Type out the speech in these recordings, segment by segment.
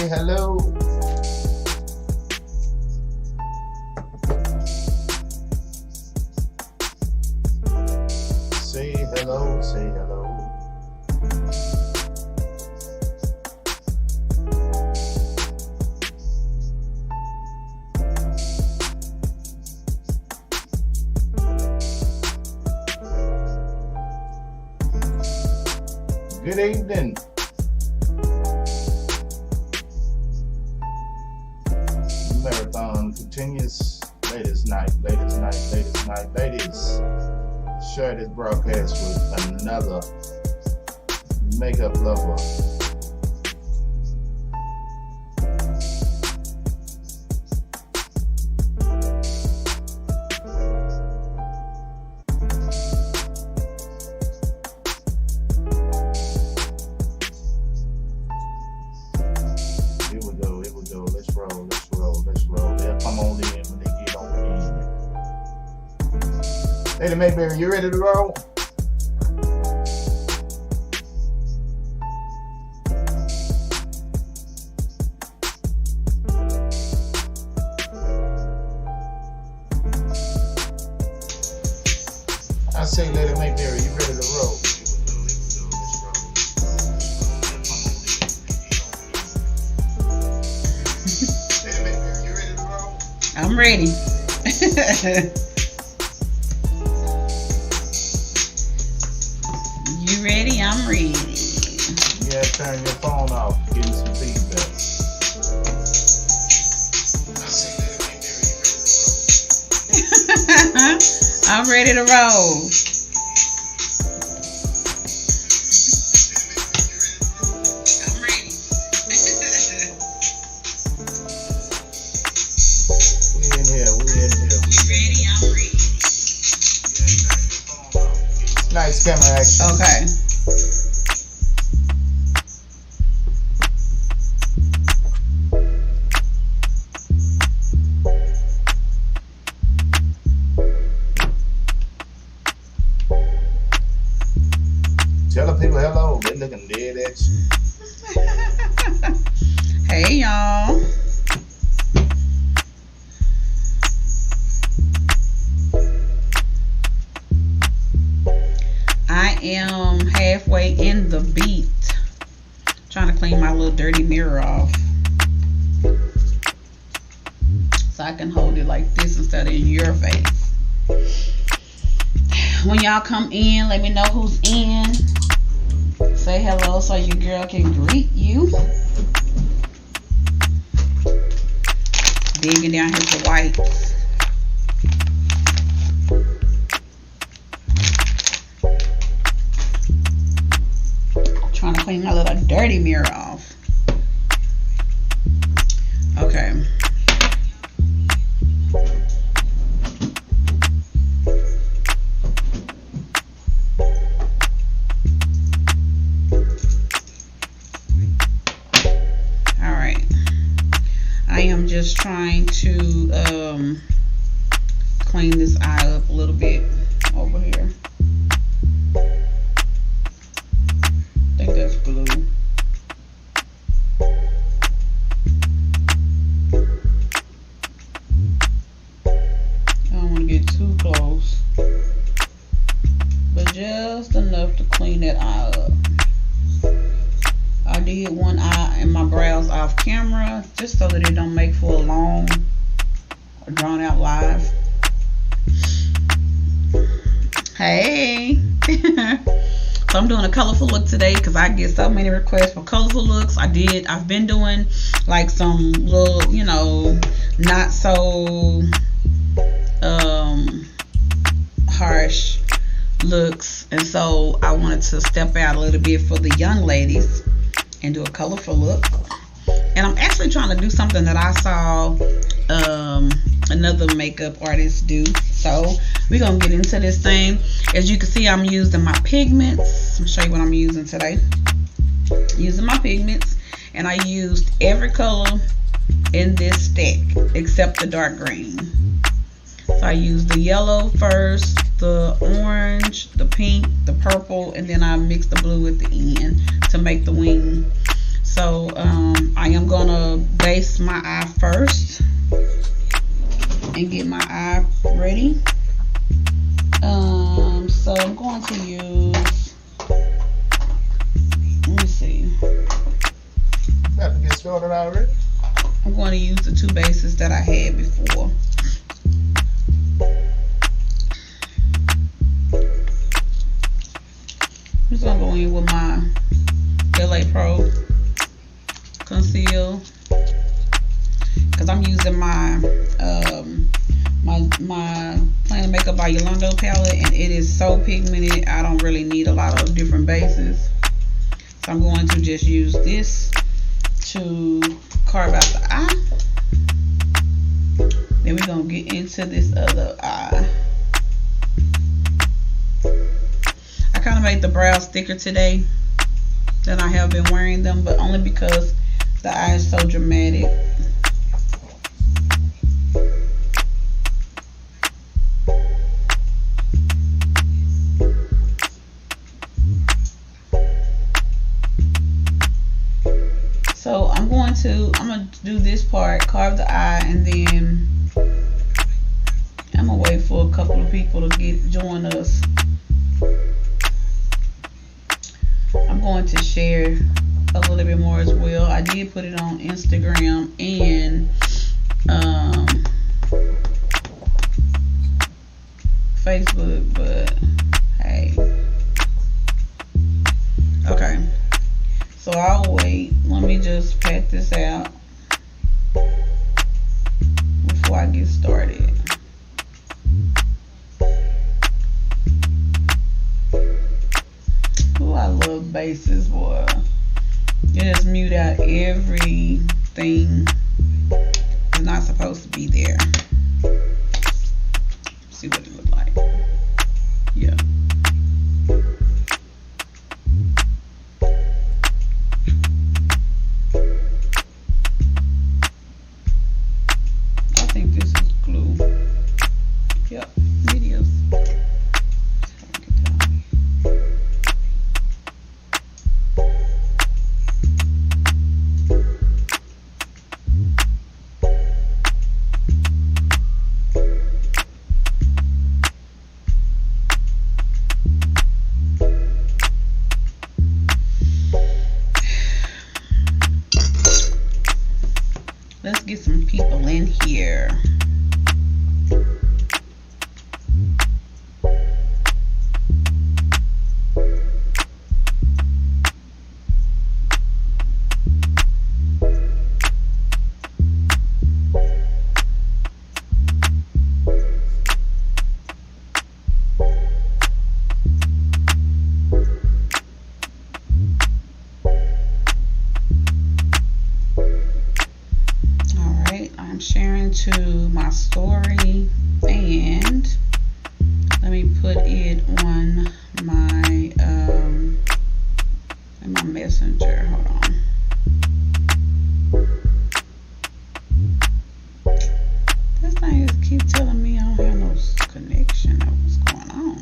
Say hello. Say hello, say hello. Good evening. Marathon continues. Ladies night, ladies night, ladies night, ladies. Share this broadcast with another makeup lover. Here we go, here we go. Let's roll, let's roll, let's roll. They'll come on in when they get on in. Lady Mayberry, you ready to roll? I say, Lady Mayberry, you ready to roll? I'm ready. You ready? I'm ready. Yeah, turn your phone off. Getting some feedback. I'm ready to roll. I'm ready. We in here, we in here. You ready? I'm ready. Nice camera action. Okay. Tell the people hello. They looking dead at you. Hey, y'all. I am halfway in the beat. Trying to clean my little dirty mirror off. So I can hold it like this instead of in your face. When y'all come in, let me know who's in. Say hello so your girl can greet you. Digging down here for whites. Trying to clean my little dirty mirror off. Okay. Alright. I am just trying to clean this eye up a little bit over here. I think that's blue. I don't want to get too close, but just enough to clean that eye up. I did one eye and my brows off camera just so that it don't make for a long or drawn out live. Hey. So I'm doing a colorful look today because I get so many requests for colorful looks. I've been doing like some little, you know, not so harsh looks, and so I wanted to step out a little bit for the young ladies and do a colorful look. And I'm actually trying to do something that I saw another makeup artist do. So we're gonna get into this thing. As you can see, I'm using my pigments. I'll show you what I'm using today. Using my pigments, and I used every color in this stack except the dark green. So I used the yellow first, the orange, the pink, the purple, and then I mixed the blue at the end to make the wing. So I am gonna base my eye first and get my eye ready. So I'm going to use, let me see. About to get started already? I'm going to use the two bases that I had before. I'm just gonna go in with my LA Pro Conceal because I'm using my my Planet Makeup by Yolanda palette, and it is so pigmented. I don't really need a lot of different bases, so I'm going to just use this to carve out the eye. Then we're gonna get into this other eye. I kind of made the brows thicker today than I have been wearing them, but only because the eye is so dramatic. So I'm gonna do this part, carve the eye, and then I'm gonna wait for a couple of people to join us. I'm going to share a little bit more as well. I did put it on Instagram and Facebook, but hey. Okay. So I'll wait. Let me just pat this out before I get started. Oh, I love bases, boy. You just mute out everything that's not supposed to be there. See what it looks like. Yeah. I think this is glue. Yep, it is. Let's get some people in here. Sharing to my story, and let me put it on my in my messenger. Hold on. This thing just keep telling me I don't have no connection. What's going on?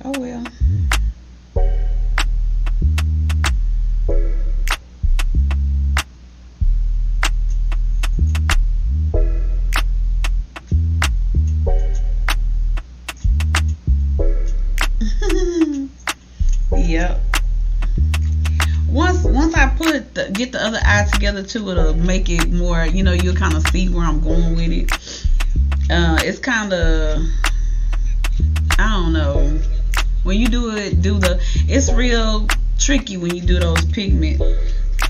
Oh well. Yep. Once I get the other eye together too, it'll make it more, you'll kind of see where I'm going with it. It's kind of, I don't know. When you it's real tricky when you do those pigment,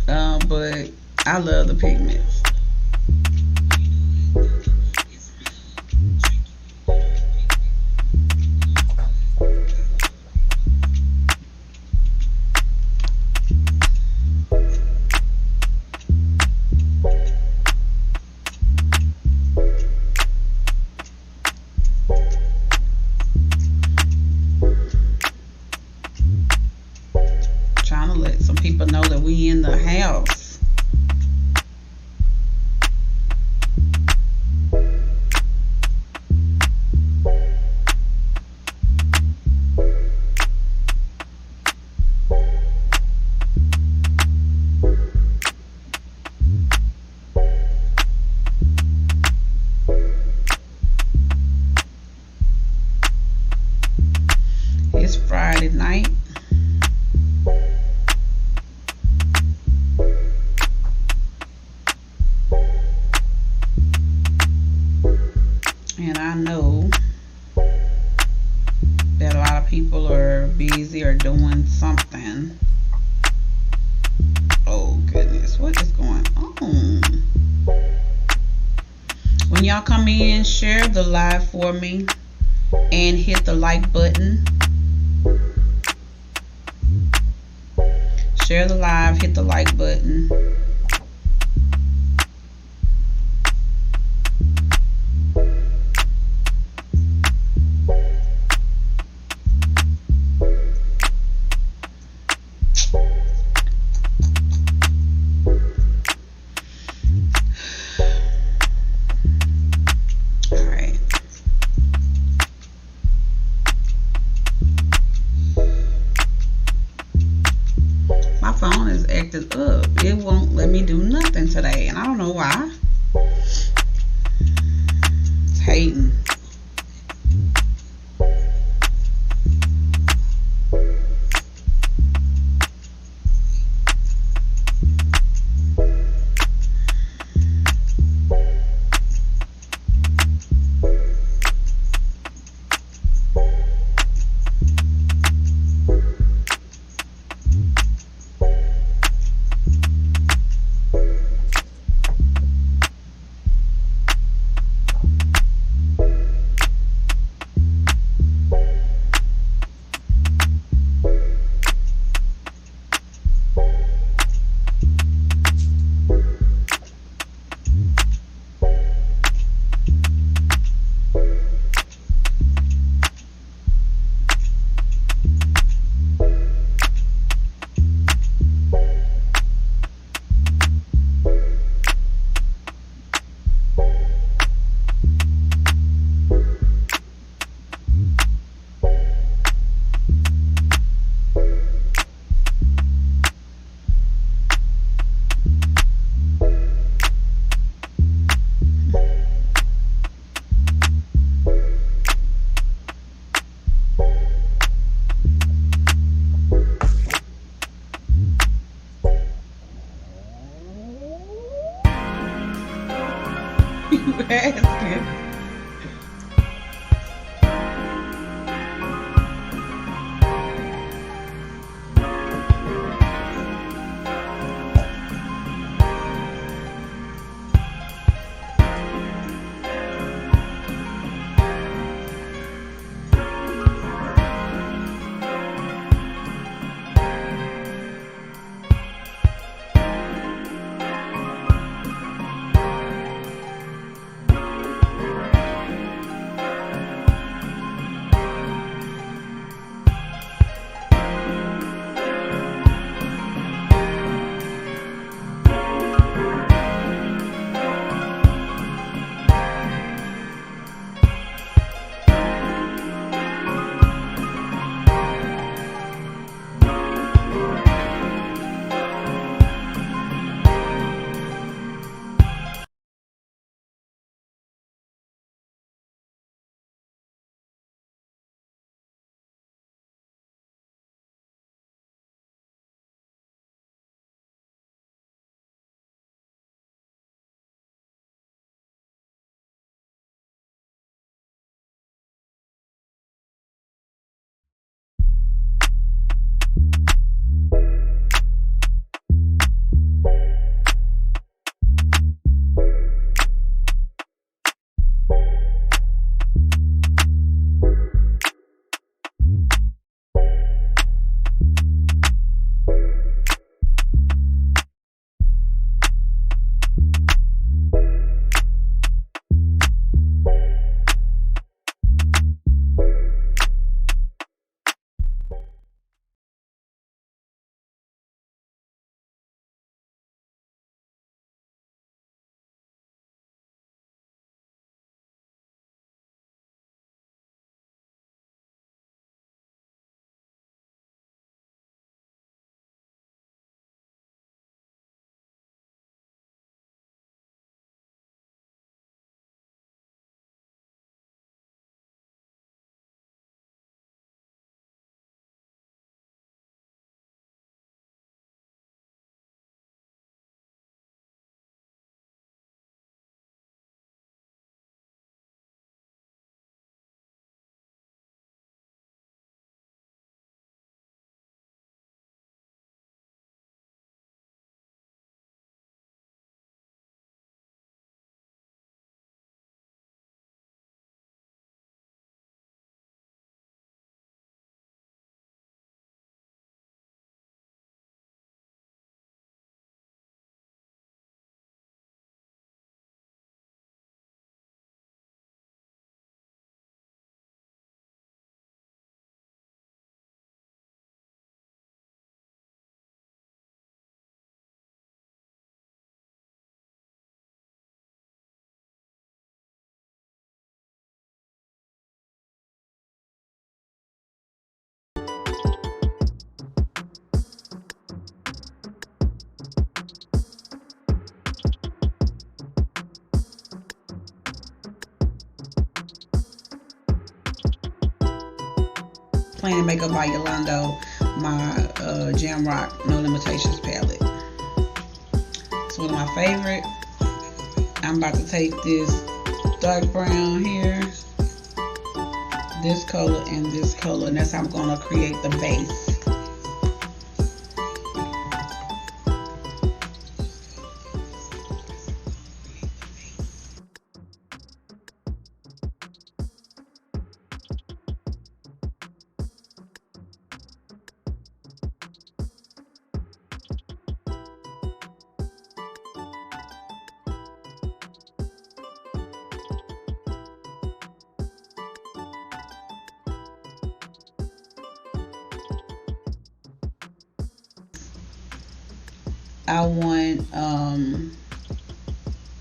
but I love the pigments. Trying to let some people know that we in the house. It's Friday night. And I know that a lot of people are busy or doing something. Oh goodness, what is going on? When y'all come in, share the live for me and hit the like button. Share the live, hit the like button. Phone is acting up. It won't let me do nothing today, and I don't know why. It's hating. You asking? Clean and Makeup by Yolando, my Jamrock No Limitations palette. It's one of my favorite. I'm about to take this dark brown here, this color, and this color, and that's how I'm going to create the base.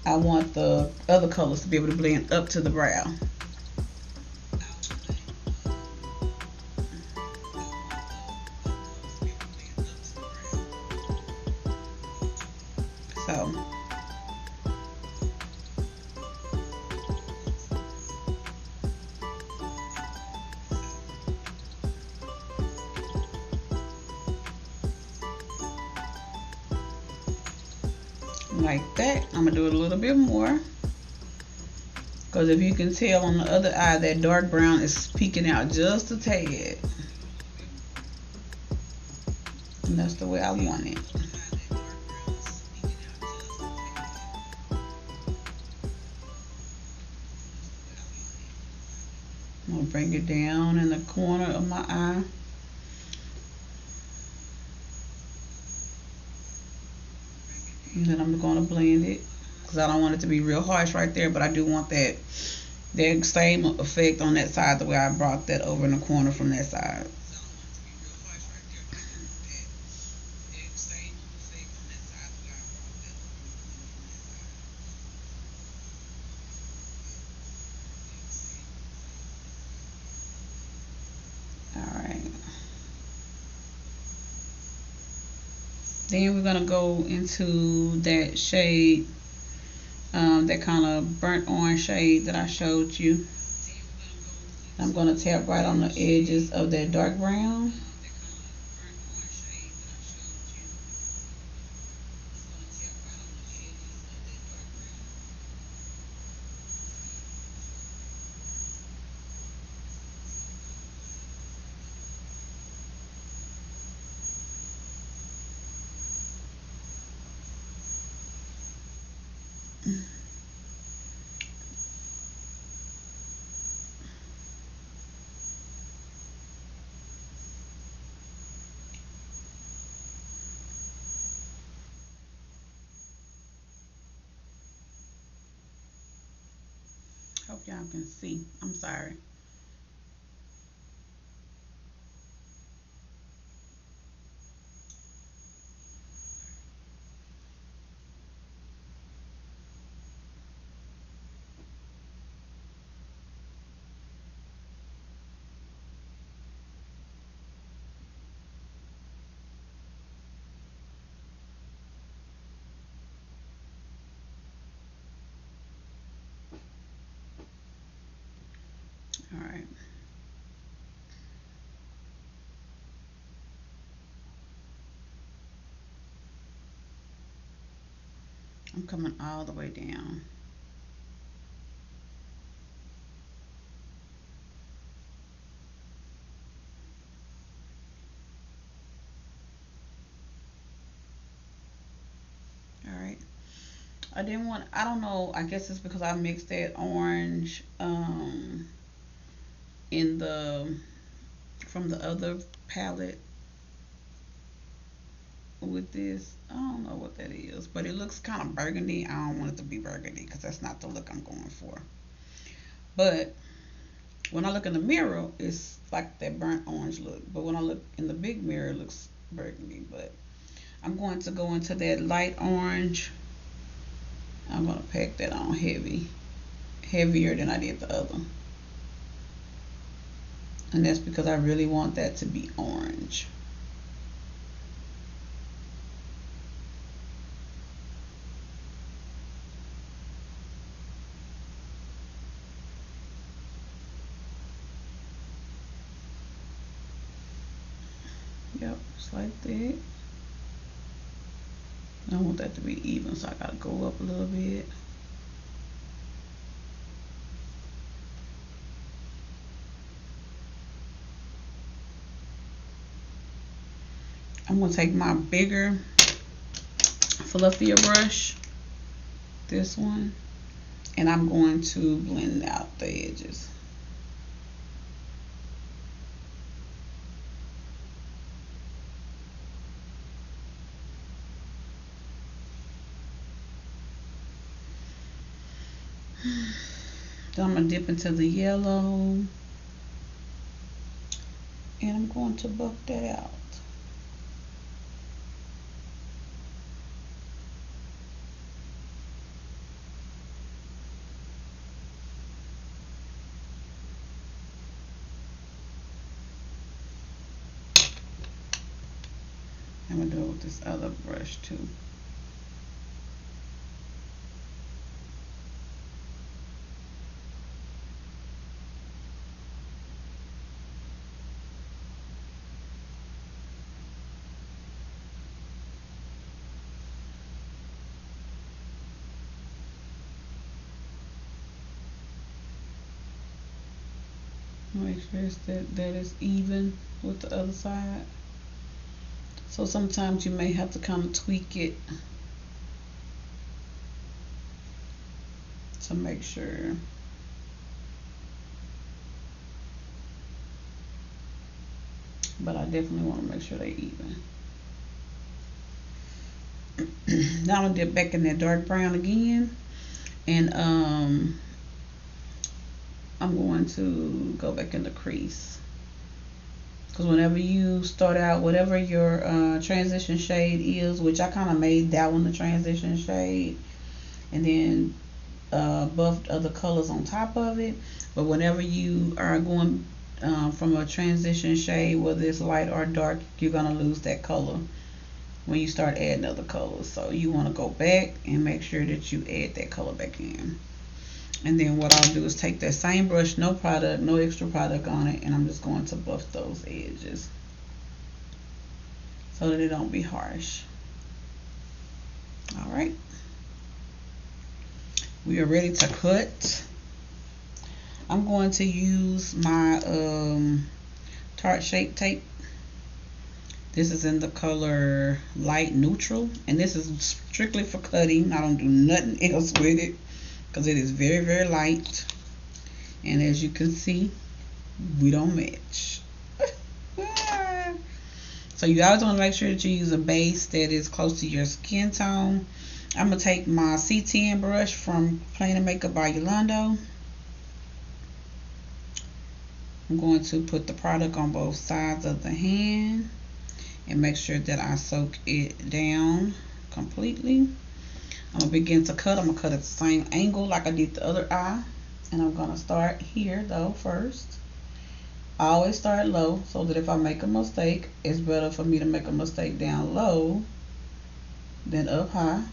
I want the other colors to be able to blend up to the brow. So like that. I'm gonna do it a little bit more, because if you can tell on the other eye, that dark brown is peeking out just a tad, and that's the way I want it. I'm gonna bring it down in the corner of my eye. And then I'm going to blend it, because I don't want it to be real harsh right there, but I do want that same effect on that side, the way I brought that over in the corner from that side. Alright. Then we're going to go into that shade, that kind of burnt orange shade that I showed you. I'm going to tap right on the edges of that dark brown. Hope y'all can see. I'm sorry. All right. I'm coming all the way down. All right. I don't know, I guess it's because I mixed that orange in the from the other palette with this. I don't know what that is, but it looks kind of burgundy. I don't want it to be burgundy, because that's not the look I'm going for. But when I look in the mirror, it's like that burnt orange look. But when I look in the big mirror, it looks burgundy. But I'm going to go into that light orange. I'm going to pack that on heavier than I did the other. And that's because I really want that to be orange. Just like that. I want that to be even, so I gotta go up a little bit. I'm gonna take my bigger, fluffier brush, this one, and I'm going to blend out the edges. Then I'm gonna dip into the yellow, and I'm going to buff that out. I'm gonna do it with this other brush too. Make sure that it's even with the other side. So sometimes you may have to kind of tweak it to make sure. But I definitely want to make sure they're even. Now I'm gonna dip back in that dark brown again, and I'm going to go back in the crease, because whenever you start out, whatever your transition shade is, which I kind of made that one the transition shade, and then buffed other colors on top of it. But whenever you are going from a transition shade, whether it's light or dark, you're gonna lose that color when you start adding other colors. So you want to go back and make sure that you add that color back in. And then what I'll do is take that same brush, no product, no extra product on it, and I'm just going to buff those edges so that it don't be harsh. All right, we are ready to cut. I'm going to use my Tarte Shape Tape. This is in the color light neutral, and this is strictly for cutting. I don't do nothing else with it because it is very, very light. And as you can see, we don't match. So you always want to make sure that you use a base that is close to your skin tone. I'm going to take my C10 brush from Plain and Makeup by Yolando. I'm going to put the product on both sides of the hand and make sure that I soak it down completely. I'm going to begin to cut. I'm going to cut at the same angle like I did the other eye. And I'm going to start here though first. I always start low so that if I make a mistake, it's better for me to make a mistake down low than up high.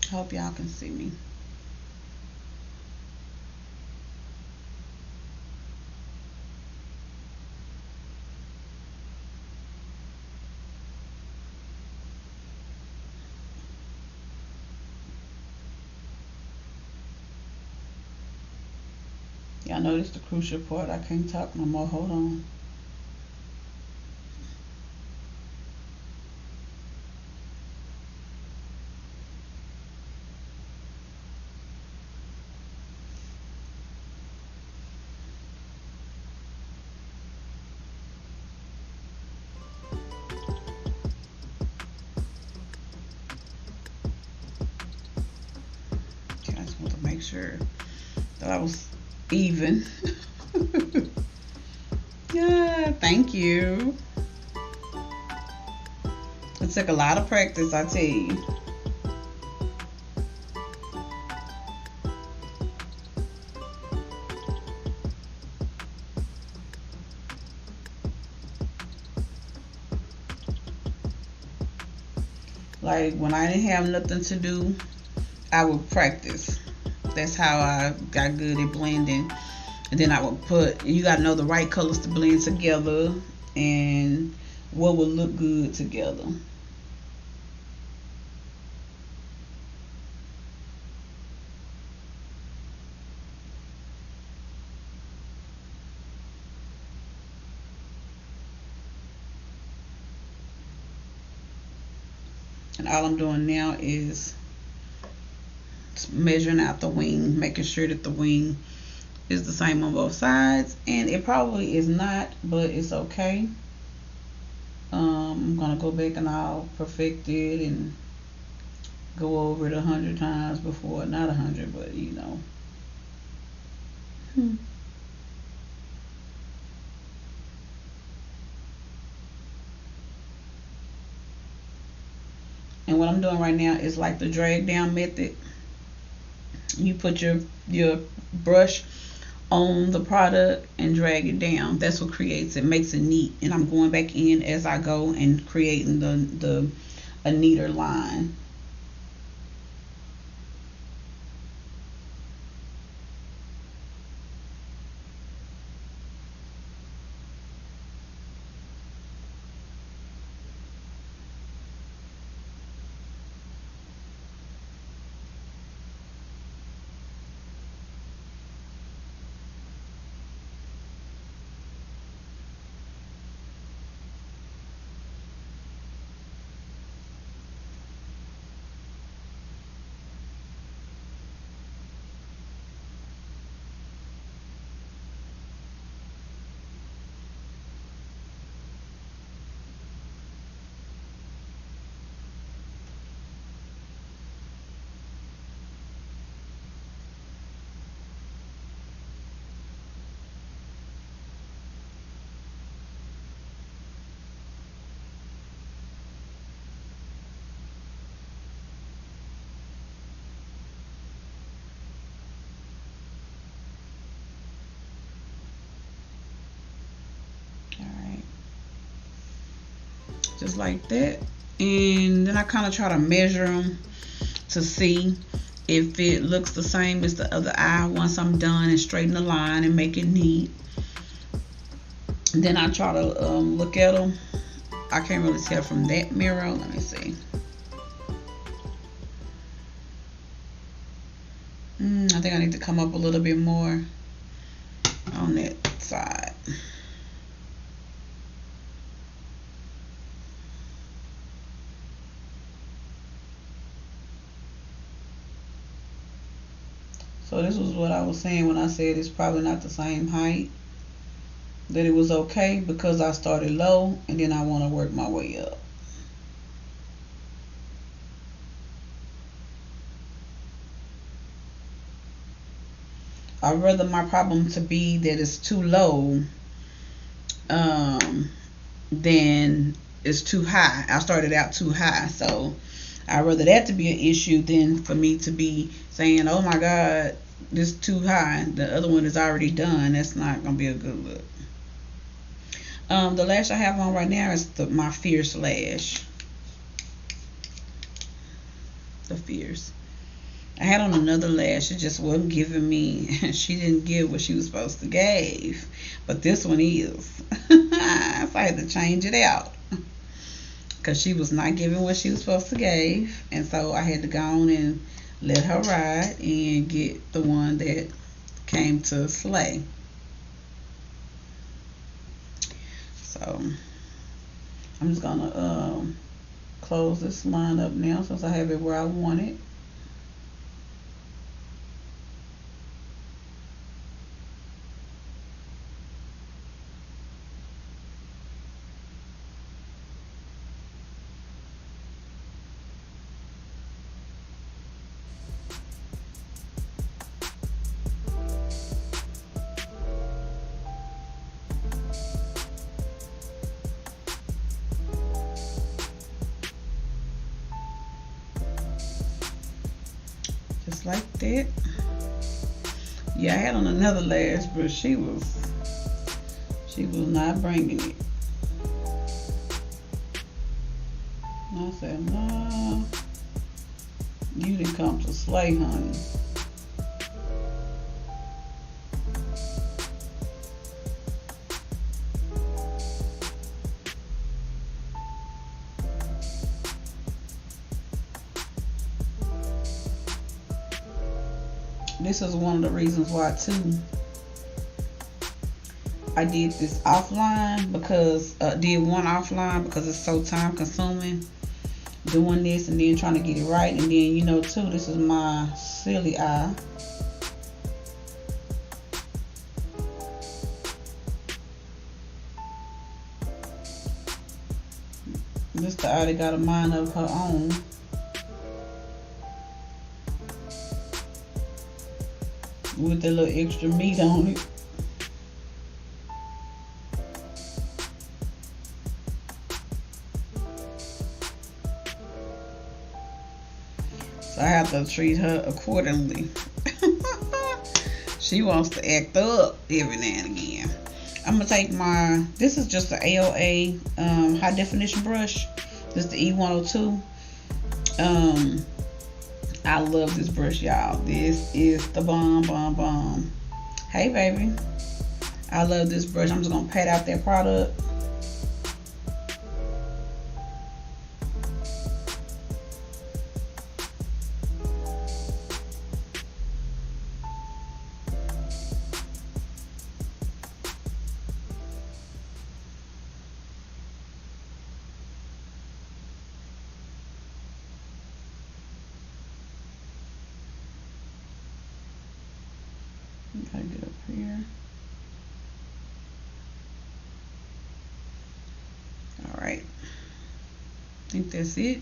I hope y'all can see me. Y'all notice the crucial part. I can't talk no more. Hold on. Okay, I just want to make sure that I was even. Yeah, thank you. It took a lot of practice, I tell you. Like when I didn't have nothing to do, I would practice. That's how I got good at blending. And then I would put, you got to know the right colors to blend together and what would look good together. And all I'm doing now is measuring out the wing, making sure that the wing is the same on both sides. And it probably is not, but it's okay. I'm gonna go back and I'll perfect it and go over it 100 times before, not 100, but you know. And what I'm doing right now is like the drag down method. You put your brush on the product and drag it down. That's what creates it, makes it neat. And I'm going back in as I go and creating a neater line. Just like that. And then I kind of try to measure them to see if it looks the same as the other eye once I'm done and straighten the line and make it neat. Then I try to look at them. I can't really tell from that mirror. Let me see. I think I need to come up a little bit more on that side. So this was what I was saying when I said it's probably not the same height. That it was okay because I started low and then I want to work my way up. I'd rather my problem to be that it's too low than it's too high. I started out too high, so I'd rather that to be an issue than for me to be saying, oh my God, this is too high. The other one is already done. That's not going to be a good look. The lash I have on right now is my Fierce lash. The Fierce. I had on another lash. It just wasn't giving me. She didn't give what she was supposed to give. But this one is. So I had to change it out. Because she was not giving what she was supposed to give. And so I had to go on and let her ride and get the one that came to slay. So I'm just gonna close this line up now since I have it where I want it. Just like that. Yeah, I had on another lash, but she was not bringing it. And I said, no, you didn't come to slay, honey. this is one of the reasons why too I did this offline, because did one offline because it's so time consuming doing this and then trying to get it right. And then, you know, too, this is my silly eye. This the eye that got a mind of her own. With the little extra meat on it. So I have to treat her accordingly. She wants to act up every now and again. I'm gonna take my, this is just the AOA high definition brush. This is the E102. I love this brush, y'all. This is the bomb. Hey baby, I love this brush. I'm just gonna pat out that product. Gotta get up here. All right, I think that's it.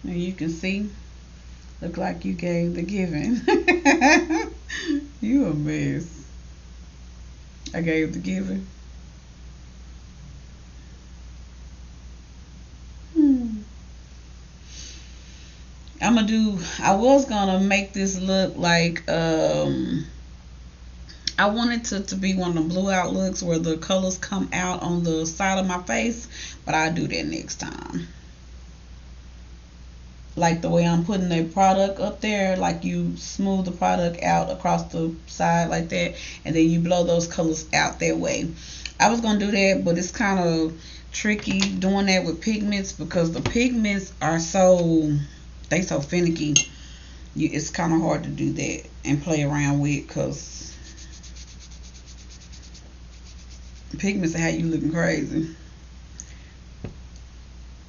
And you can see, look like you gave the giving. You a mess. I gave the giving. I was gonna make this look like I wanted to be one of the blue out looks where the colors come out on the side of my face, but I'll do that next time. Like the way I'm putting the product up there, like you smooth the product out across the side like that, and then you blow those colors out that way. I was gonna do that, but it's kind of tricky doing that with pigments because the pigments are so finicky. It's kind of hard to do that and play around with because pigments are how you looking crazy.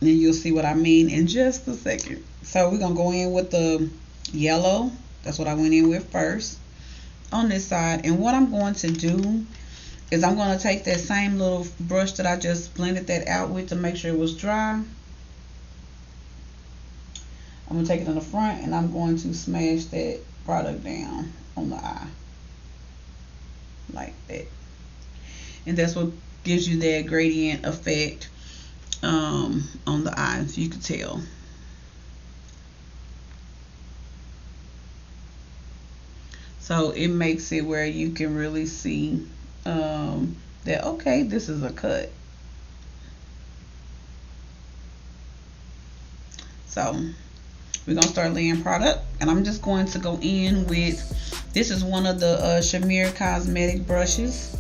And you'll see what I mean in just a second. So we're gonna go in with the yellow. That's what I went in with first on this side. And what I'm going to do is I'm going to take that same little brush that I just blended that out with to make sure it was dry. I'm going to take it in the front and I'm going to smash that product down on the eye. Like that. And that's what gives you that gradient effect on the eye, if you can tell. So it makes it where you can really see that, okay, this is a cut. So we're going to start laying product, and I'm just going to go in with, this is one of the Shamir cosmetic brushes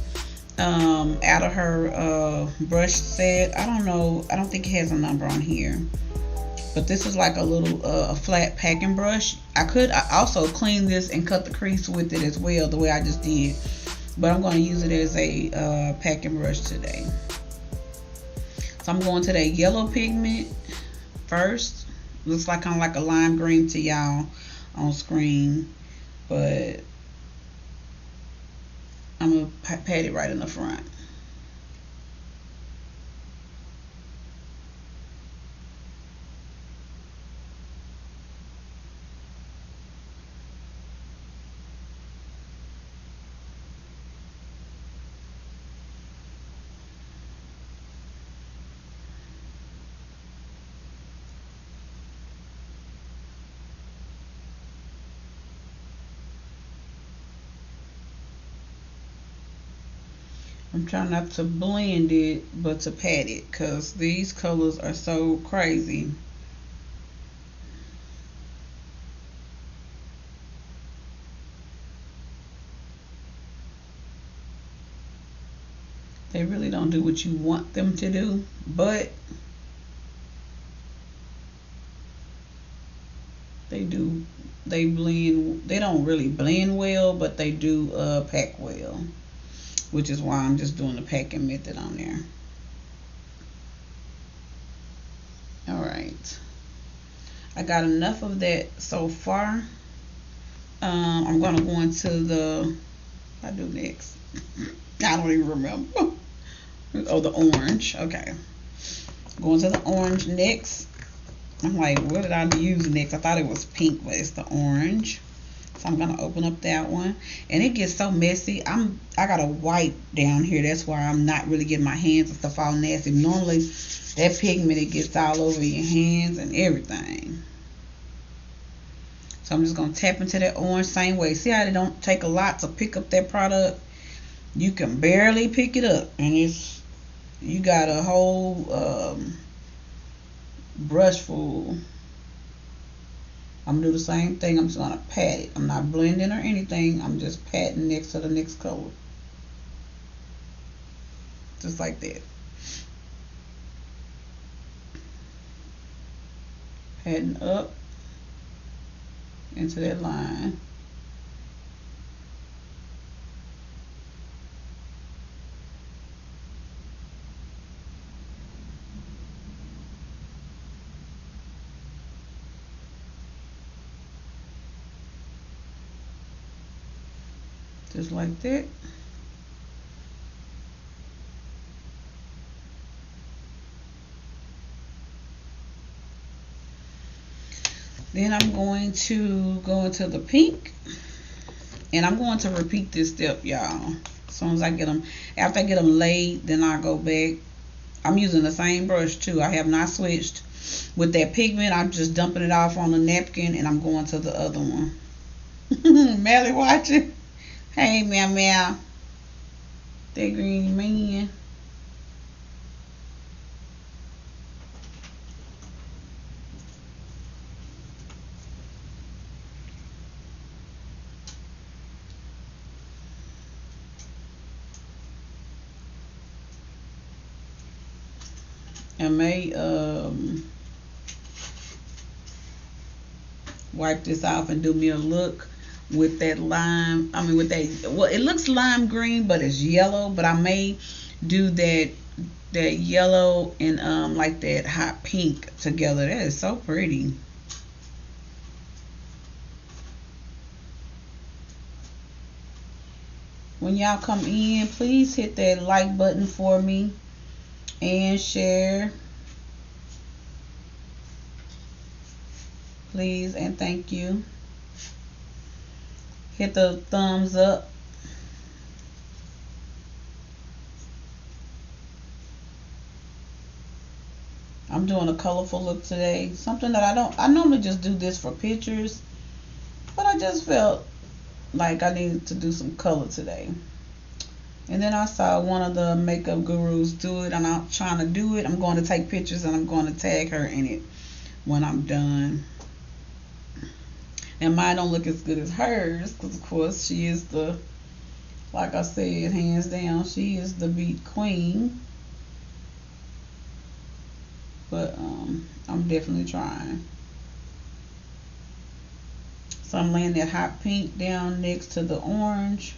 out of her brush set. I don't know, I don't think it has a number on here, but this is like a little a flat packing brush. I also clean this and cut the crease with it as well, the way I just did, but I'm going to use it as a packing brush today. So I'm going to that yellow pigment first. Looks like kind of like a lime green to y'all on screen, but I'm gonna pat it right in the front. I'm trying not to blend it, but to pat it, because these colors are so crazy. They really don't do what you want them to do, but They blend. They don't really blend well, but they do pack well, which is why I'm just doing the packing method on there. All right, I got enough of that so far. I'm gonna go into the. What I do next? I don't even remember. Oh, the orange. Okay, going to the orange next. I'm like, what did I use next? I thought it was pink, but it's the orange. So I'm gonna open up that one, and it gets so messy. I got a white down here. That's why I'm not really getting my hands and stuff all nasty. Normally, that pigment, it gets all over your hands and everything. So I'm just gonna tap into that orange same way. See how it don't take a lot to pick up that product? You can barely pick it up, and you got a whole brush full. I'm gonna do the same thing. I'm just gonna pat it. I'm not blending or anything. I'm just patting next to the next color, just like that. Patting up into that line. Just like that. Then I'm going to go into the pink, and I'm going to repeat this step, y'all. As soon as I get them, after I get them laid, then I go back. I'm using the same brush too. I have not switched. With that pigment, I'm just dumping it off on the napkin, and I'm going to the other one. Melly watching. Hey, meow meow. That green man. I may wipe this off and do me a look with that lime. I mean, with that, well, it looks lime green, but it's yellow. But I may do that yellow and like that hot pink together. That is so pretty. When y'all come in, please hit that like button for me and share, please, and thank you. Hit the thumbs up. I'm doing a colorful look today. Something that I normally just do this for pictures, but I just felt like I needed to do some color today. And then I saw one of the makeup gurus do it, and I'm trying to do it. I'm going to take pictures, and I'm going to tag her in it when I'm done. And mine don't look as good as hers, because of course she is the, like I said, hands down, she is the beat queen. But I'm definitely trying. So I'm laying that hot pink down next to the orange.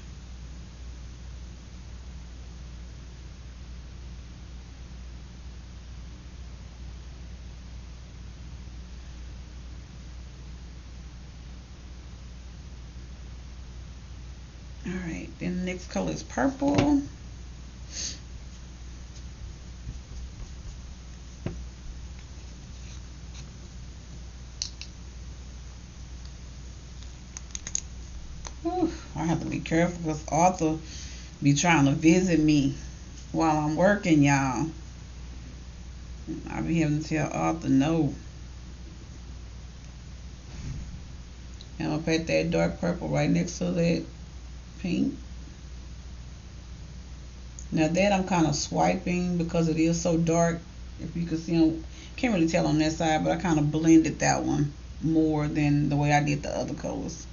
Alright, then the next color is purple. Whew, I have to be careful because Arthur be trying to visit me while I'm working, y'all. I be having to tell Arthur no. And I'm gonna pat that dark purple right next to that pink. Now that I'm kind of swiping because it is so dark. If you can see, can't really tell on that side, but I kind of blended that one more than the way I did the other colors.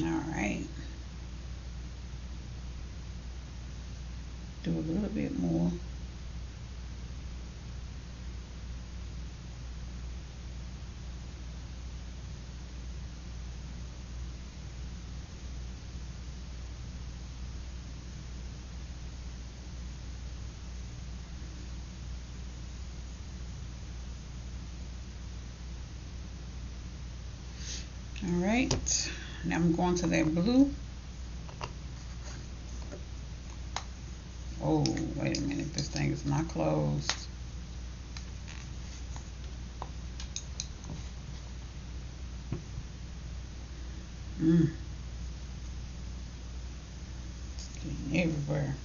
Alright. Do a little bit more. Alright, now I'm going to that blue. Oh, wait a minute, this thing is not closed. It's getting everywhere.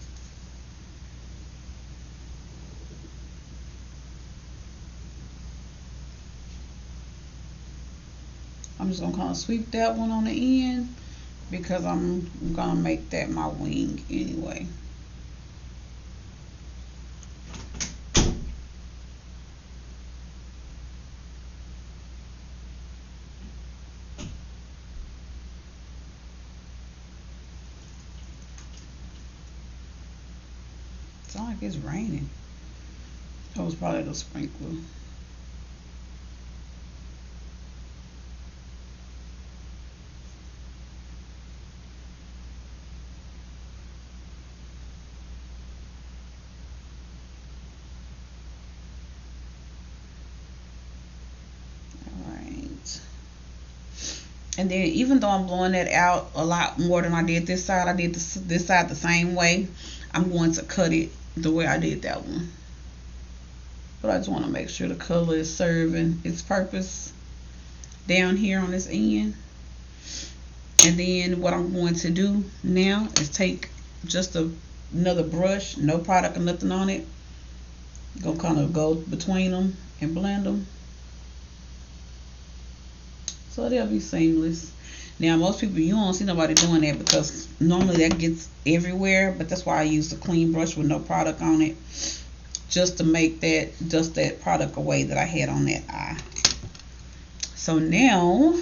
I'm just gonna kind of sweep that one on the end because I'm gonna make that my wing anyway. It's not like it's raining. That was probably the sprinkler. And then even though I'm blowing that out a lot more than I did this side, I did this side the same way. I'm going to cut it the way I did that one. But I just want to make sure the color is serving its purpose down here on this end. And then what I'm going to do now is take just another brush, no product or nothing on it. Gonna kind of go between them and blend them. So they'll be seamless. Now most people, you don't see nobody doing that because normally that gets everywhere, but that's why I use a clean brush with no product on it, just to make that, dust that product away that I had on that eye. So now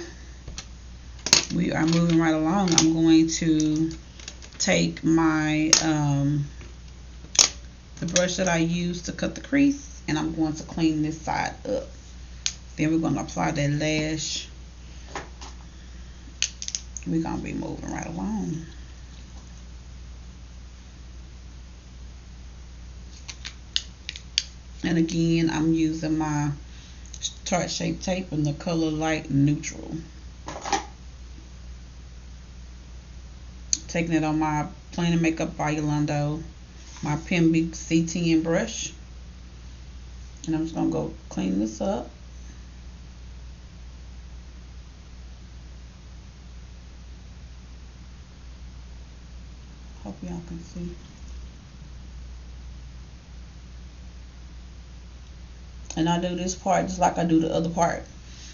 we are moving right along. I'm going to take my the brush that I used to cut the crease, and I'm going to clean this side up. Then we're going to apply that lash. We're going to be moving right along. And again, I'm using my Tarte Shape Tape in the color light neutral. Taking it on my Plain and Makeup by Yolanda, my Pembic C10 brush. And I'm just going to go clean this up. Hope y'all can see. And I do this part just like I do the other part.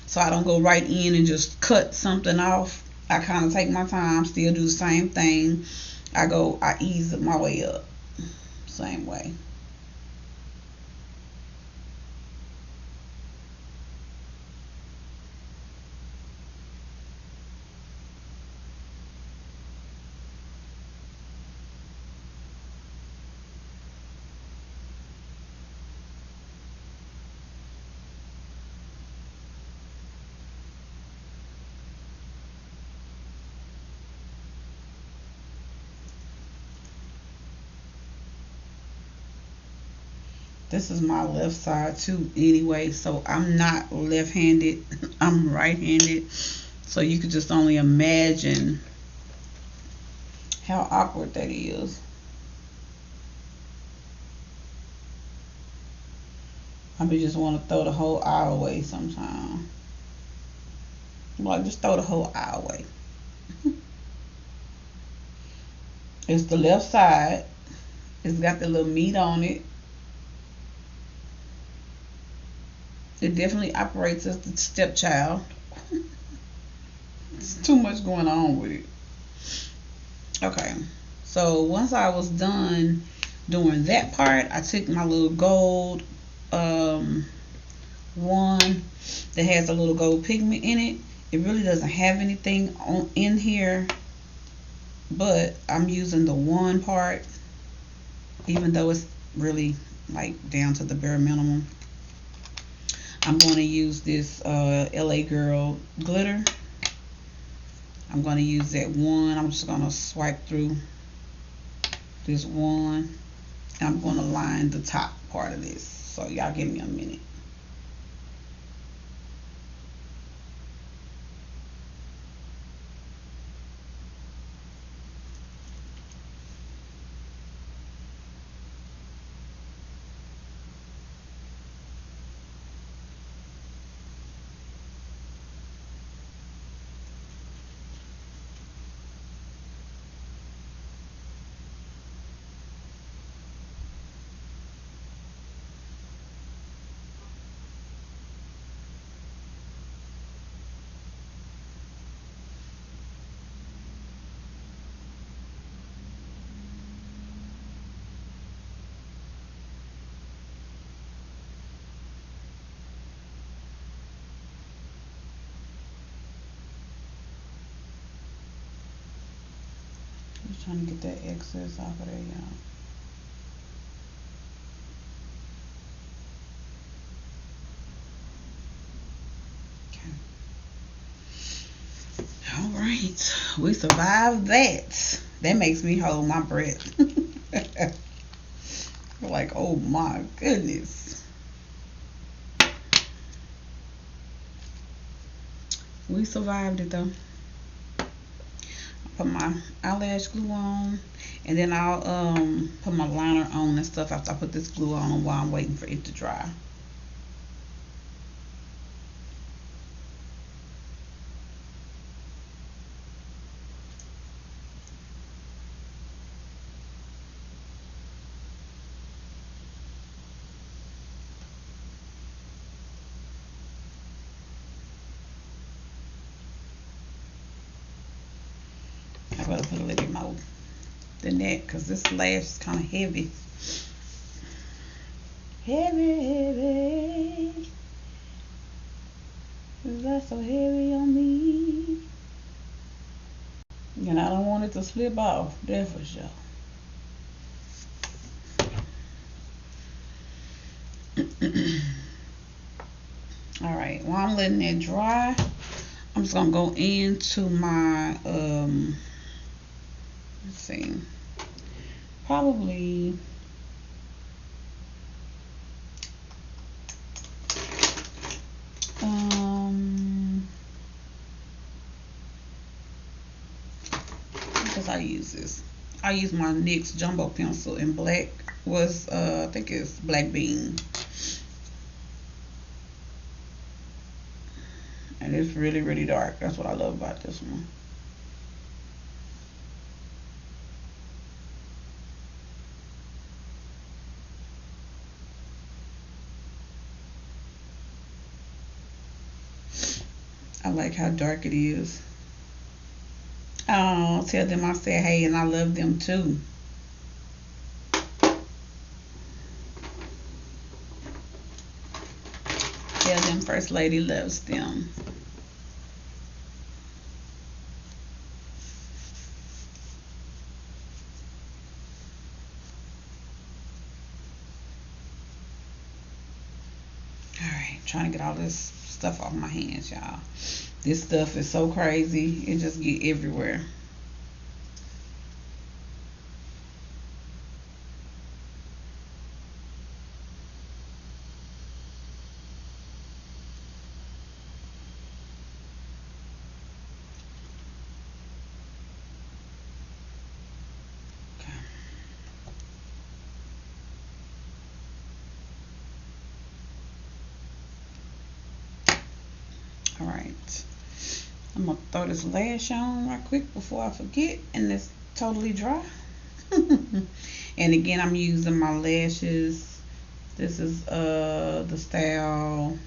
So I don't go right in and just cut something off. I kind of take my time, still do the same thing. I ease my way up. Same way. This is my left side too anyway, so I'm not left-handed. I'm right-handed. So you could just only imagine how awkward that is. I just want to throw the whole eye away sometimes. Like, just throw the whole eye away. It's the left side. It's got the little meat on it. It definitely operates as the stepchild. It's too much going on with it. Okay, so once I was done doing that part, I took my little gold one that has a little gold pigment in it, It really doesn't have anything on in here, but I'm using the one part, even though it's really like down to the bare minimum. I'm going to use this LA Girl glitter. I'm going to use that one. I'm just going to swipe through this one. And I'm going to line the top part of this. So y'all give me a minute. Just trying to get that excess off of there, y'all. All right, we survived that. That makes me hold my breath. Like, oh my goodness. We survived it though. Put my eyelash glue on, and then I'll put my liner on and stuff after I put this glue on while I'm waiting for it to dry. I gotta put a little bit more than that because this lash is kind of heavy. Heavy. Is that so heavy on me? And I don't want it to slip off. That's for sure. All right. While I'm letting it dry, I'm just gonna go into my let's see, probably because I use this. I use my NYX jumbo pencil in black. Was I think it's black bean, and it's really dark. That's what I love about this one. I like how dark it is. Oh, tell them I said hey, and I love them too. Tell them First Lady loves them. All right, trying to get all this stuff off my hands, y'all. This stuff is so crazy. It just get everywhere. All right, I'm gonna throw this lash on right quick before I forget, and it's totally dry. And again, I'm using my lashes. This is the style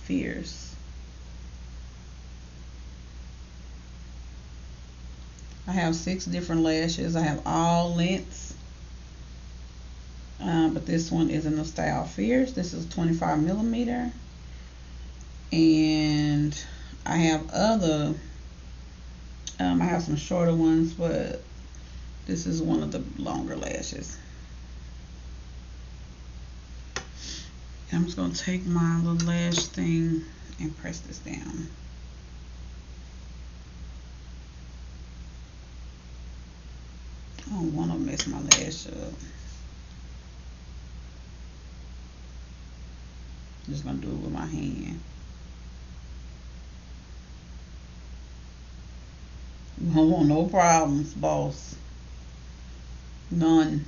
Fierce. I have 6 different lashes. I have all lengths, but this one is in the style Fierce. This is 25 millimeter. And I have other, I have some shorter ones, but this is one of the longer lashes. And I'm just going to take my little lash thing and press this down. I don't want to mess my lash up. I'm just going to do it with my hand. I don't want no problems, boss. None.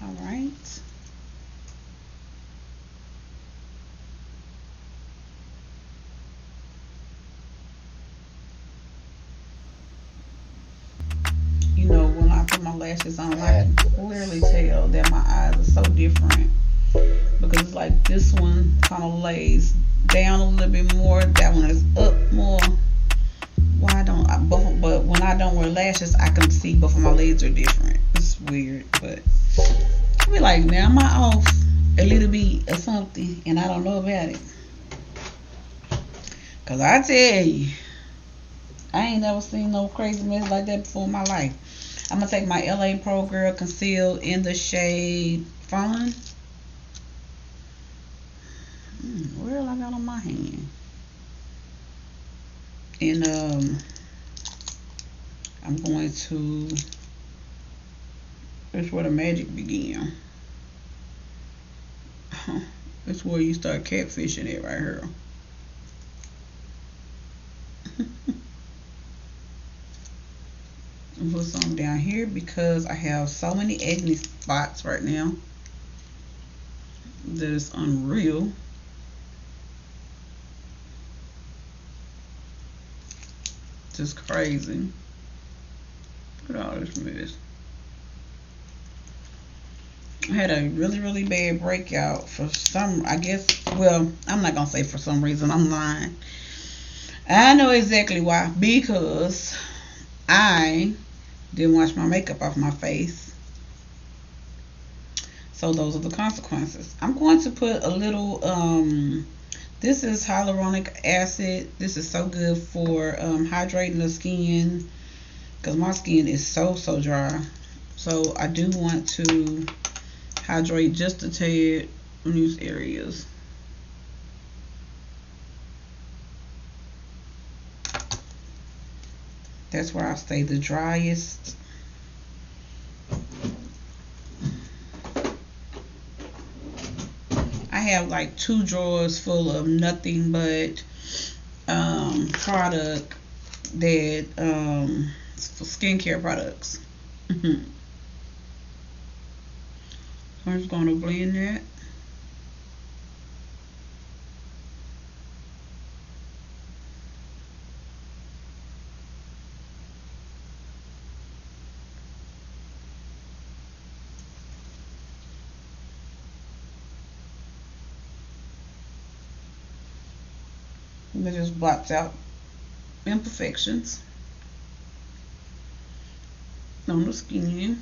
All right. You know, when I put my lashes on, I can clearly tell that my eyes are so different, because it's like this one kind of lays down a little bit more, that one is up more. Why don't I both? But when I don't wear lashes, I can see both of my legs are different. It's weird, but I be like, now am I off a little bit or something, and I don't know about it? Cause I tell you, I ain't never seen no crazy mess like that before in my life. I'm gonna take my LA Pro Girl Conceal in the shade Fawn. Where I got on my hand? And I'm going to. That's where the magic began. That's where you start catfishing it right here. Put some down here because I have so many acne spots right now that is unreal. Just crazy. Look at all this mess. I had a really bad breakout for some, I guess, well, I'm not gonna say for some reason, I'm lying. I know exactly why. Because I didn't wash my makeup off my face. So those are the consequences. I'm going to put a little, this is hyaluronic acid. This is so good for hydrating the skin, because my skin is so dry. So I do want to hydrate just a tad in these areas. That's where I stay the driest. I have like 2 drawers full of nothing but product that for skincare products. I'm just going to blend that. And it just blots out imperfections on the skin.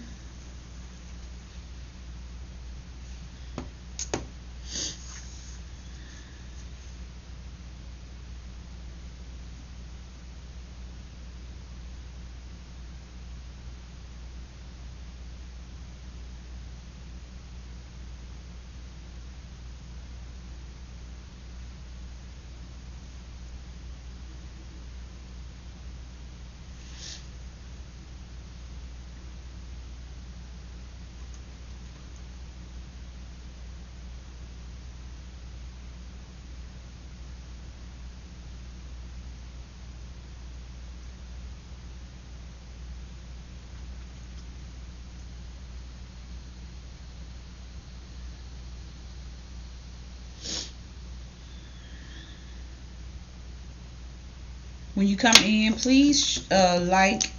When you come in, please like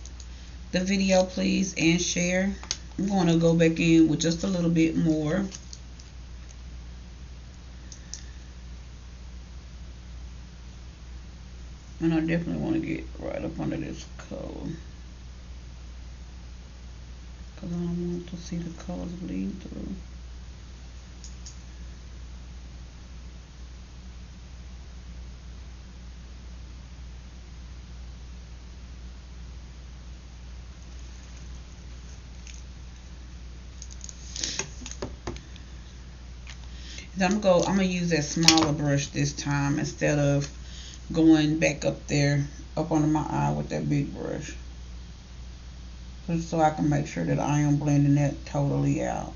the video, please, and share. I'm going to go back in with just a little bit more. And I definitely want to get right up under this color, because I don't want to see the colors bleed through. Then I'm gonna use that smaller brush this time instead of going back up there up under my eye with that big brush, just so I can make sure that I am blending that totally out.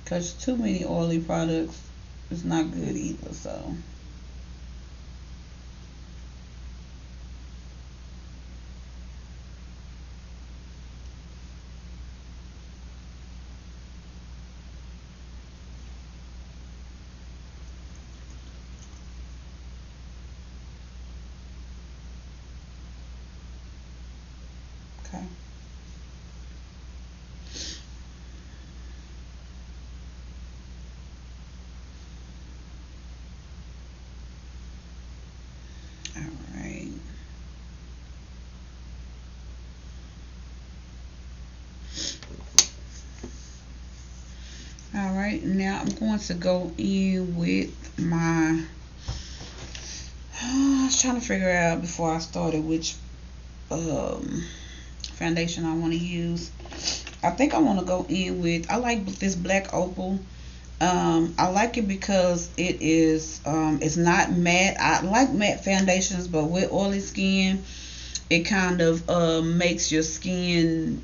Because too many oily products is not good either. So okay. All right. All right, now I'm going to go in with my I was trying to figure out before I started which foundation I want to use. I think I want to go in with, I like this black opal. I like it because it is it's not matte. I like matte foundations, but with oily skin, it kind of makes your skin,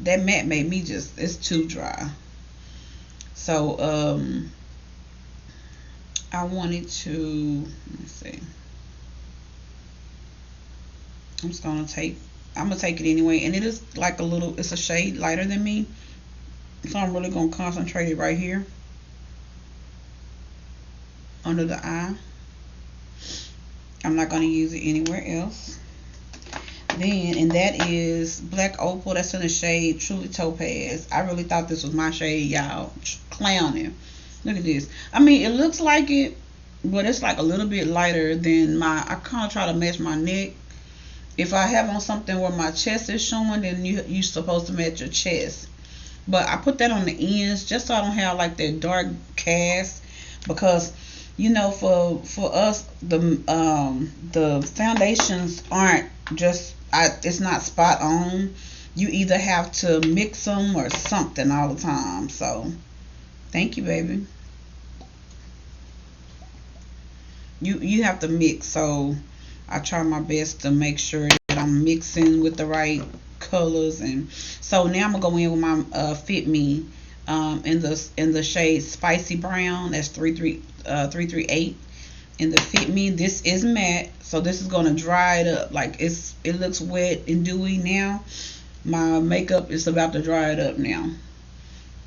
that matte made me just, it's too dry. So I wanted to, let me see. I'm gonna take it anyway, and it is like a little, it's a shade lighter than me, so I'm really gonna concentrate it right here under the eye. I'm not gonna use it anywhere else. Then, and that is black opal. That's in the shade Truly Topaz. I really thought this was my shade, y'all. Clowning. Look at this. I mean, it looks like it, but it's like a little bit lighter than my, I kind of try to match my neck. If I have on something where my chest is showing, then you're supposed to match your chest. But I put that on the ends just so I don't have like that dark cast, because you know, for us, the foundations aren't just, it's not spot on. You either have to mix them or something all the time. So thank you, baby. You have to mix. So I try my best to make sure that I'm mixing with the right colors. And so now I'm gonna go in with my Fit Me in the shade Spicy Brown. That's 338 in the Fit Me. This is matte, so this is gonna dry it up. Like it looks wet and dewy now. My makeup is about to dry it up now.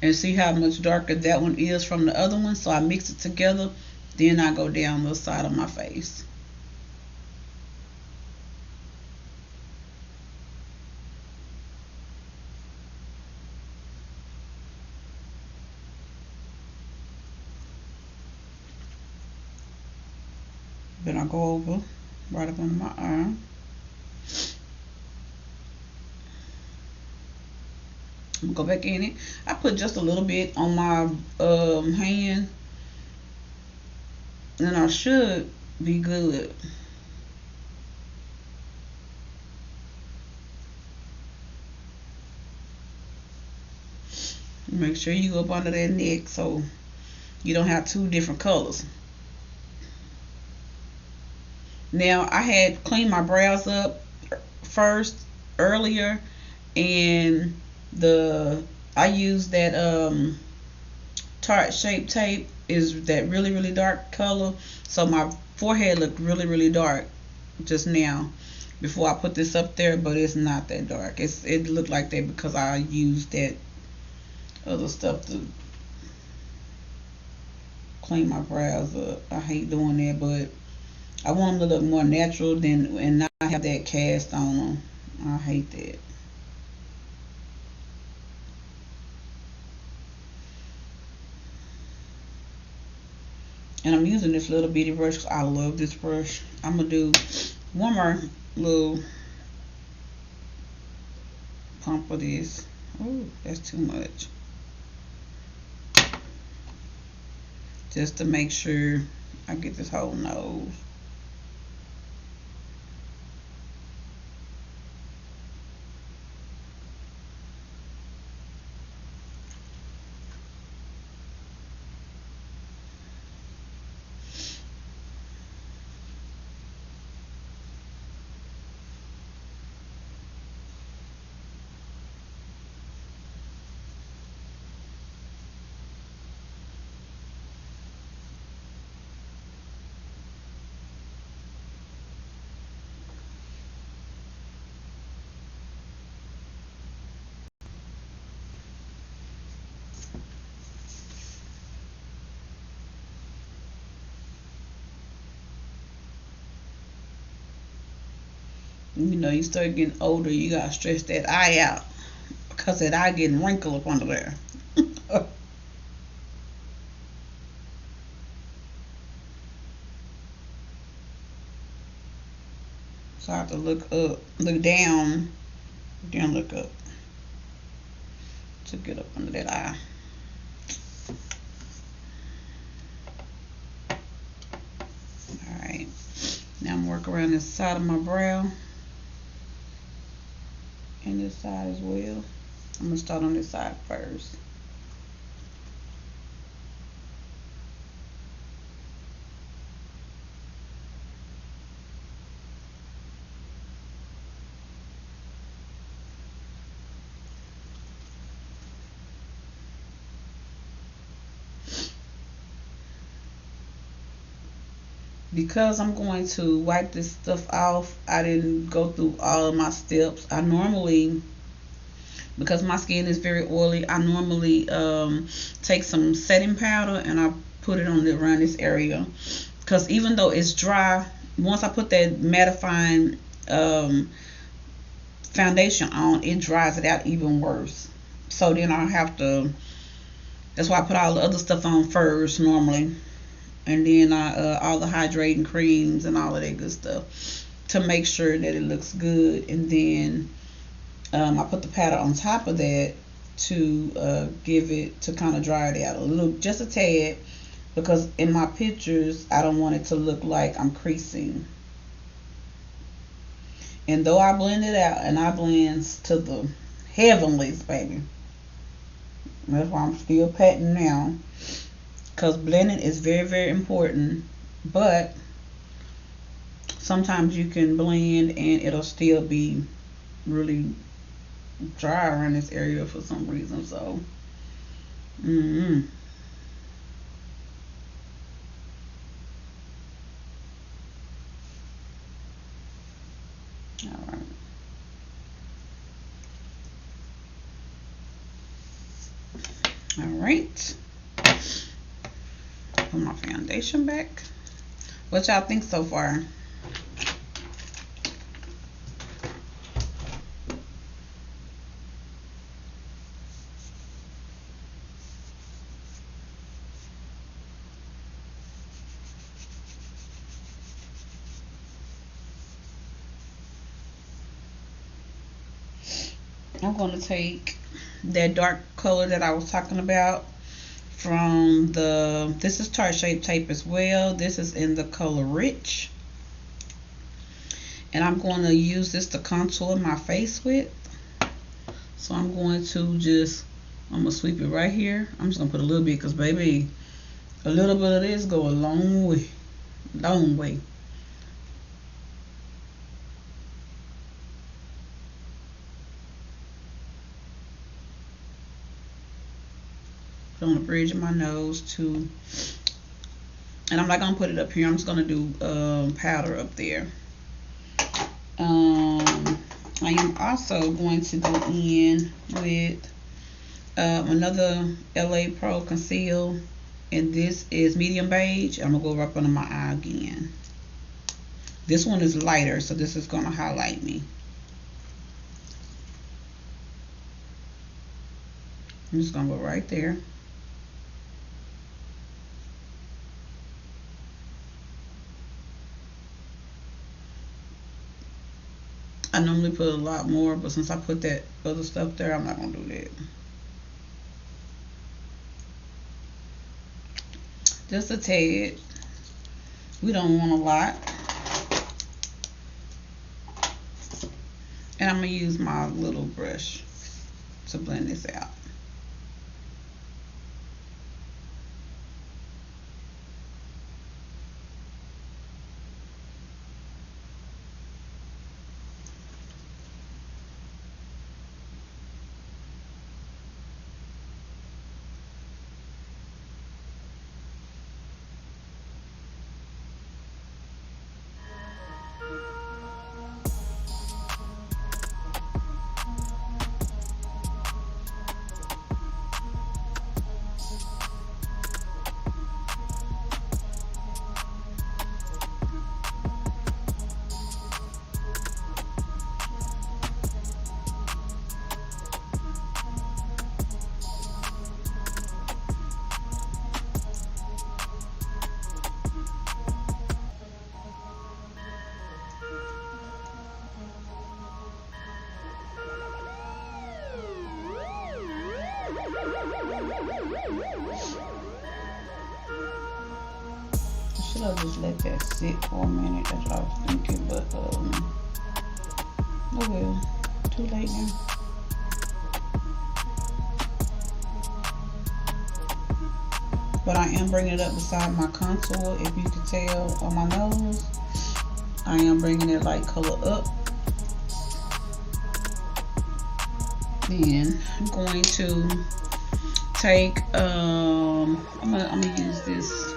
And see how much darker that one is from the other one. So I mix it together, then I go down the side of my face. Then I go over right up under my arm. I'm gonna go back in it. I put just a little bit on my hand, and I should be good. Make sure you go up under that neck so you don't have two different colors. Now I had cleaned my brows up first earlier, and I used that Tarte Shape Tape, is that really dark color, so my forehead looked really dark just now before I put this up there, but it's not that dark. It looked like that because I used that other stuff to clean my brows up. I hate doing that, but I want them to look more natural than and not have that cast on them. I hate that. And I'm using this little bitty brush because I love this brush. I'm going to do one more little pump of this. Oh, that's too much. Just to make sure I get this whole nose. You know, you start getting older, you gotta stretch that eye out because that eye getting wrinkled up under there. So I have to look up, look down, then look up to get up under that eye. Alright, now I'm working around this side of my brow and this side as well. I'm gonna start on this side first. Because I'm going to wipe this stuff off, I didn't go through all of my steps. I normally, because my skin is very oily, I normally take some setting powder and I put it on around this area. Because even though it's dry, once I put that mattifying foundation on, it dries it out even worse. So then I have to, that's why I put all the other stuff on first normally. And then all the hydrating creams and all of that good stuff to make sure that it looks good. And then I put the powder on top of that to give it, to kind of dry it out a little, just a tad, because in my pictures I don't want it to look like I'm creasing. And though I blend it out, and I blends to the heavenlies, baby, that's why I'm still patting now. Because blending is very, very important. But sometimes you can blend and it'll still be really dry around this area for some reason. So, All right. All right. Put my foundation back. What y'all think so far? I'm going to take that dark color that I was talking about from the, this is Tarte Shape Tape as well. This is in the color Rich. And I'm going to use this to contour my face with. So I'm going to just, I'm going to sweep it right here. I'm just going to put a little bit because, baby, a little bit of this go a long way. Long way. Put on the bridge of my nose too. And I'm not going to put it up here. I'm just going to do powder up there. I am also going to go in with another LA Pro Conceal, and this is medium beige. I'm gonna go right under my eye again. This one is lighter, so this is gonna highlight me. I'm just gonna go right there. I normally put a lot more, but since I put that other stuff there, I'm not gonna do that. Just a tad. We don't want a lot. And I'm gonna use my little brush to blend this out. Should have just let that sit for a minute. That's what I was thinking, but oh well, too late now. But I am bringing it up beside my contour. If you can tell on my nose, I am bringing it light color up. Then I'm going to take I'm gonna use this.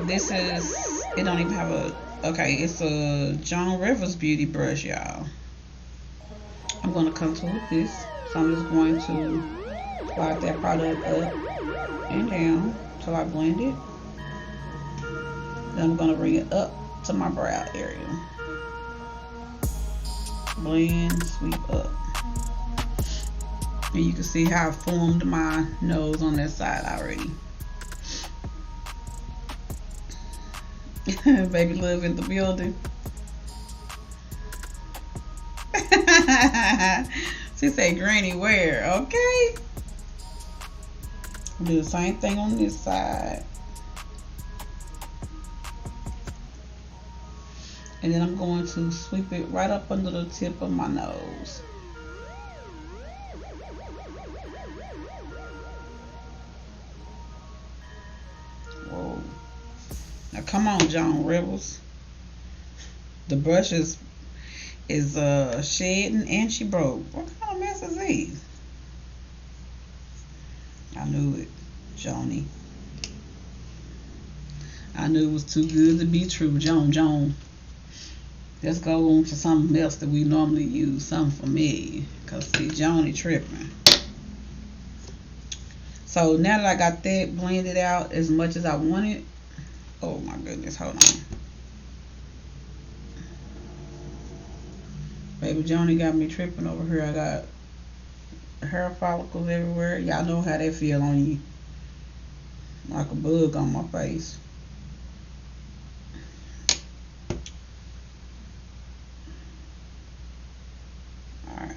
This is, it don't even have a, okay, it's a Joan Rivers beauty brush, y'all. I'm gonna contour with this, so I'm just going to slide that product up and down till I blend it. Then I'm gonna bring it up to my brow area. Blend, sweep up. And you can see how I formed my nose on that side already. Baby Love in the building. She said, Granny, where? Okay. Do the same thing on this side. And then I'm going to sweep it right up under the tip of my nose. Whoa. Now come on, Joan Rivers. The brush is shedding and she broke. What kind of mess is these? I knew it, Joni. I knew it was too good to be true. Joan. Let's go on to something else that we normally use, something for me. Cause see, Joni tripping. So now that I got that blended out as much as I wanted, oh my goodness, hold on. Baby Joni got me tripping over here. I got hair follicles everywhere. Y'all know how that feel on you. Like a bug on my face. Alright.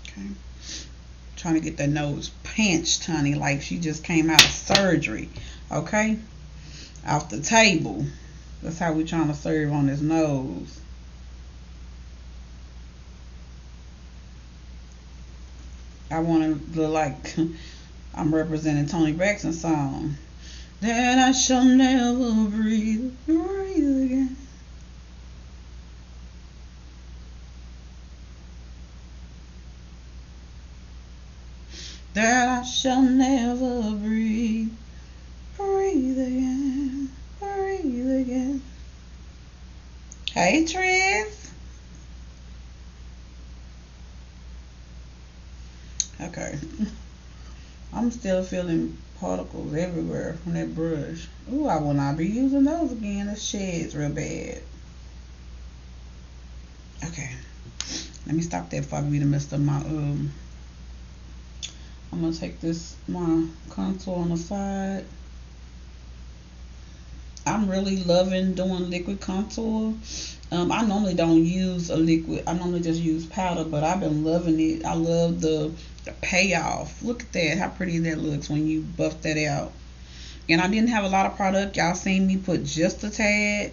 Okay. Trying to get that nose pinched, honey, like she just came out of surgery. Okay? Off the table. That's how we trying to serve on this nose. I want to look like I'm representing Tony Braxton's song. That I shall never breathe again. That I shall never breathe again, breathe again. Hey, Triz. Okay. I'm still feeling particles everywhere from that brush. Ooh, I will not be using those again. It sheds real bad. Okay. Let me stop that before I be the mess up my I'm gonna take this my contour on the side I'm really loving doing liquid contour. I normally don't use a liquid. I normally just use powder, but I've been loving it. I love the payoff. Look at that, how pretty that looks when you buff that out. And I didn't have a lot of product. Y'all seen me put just a tad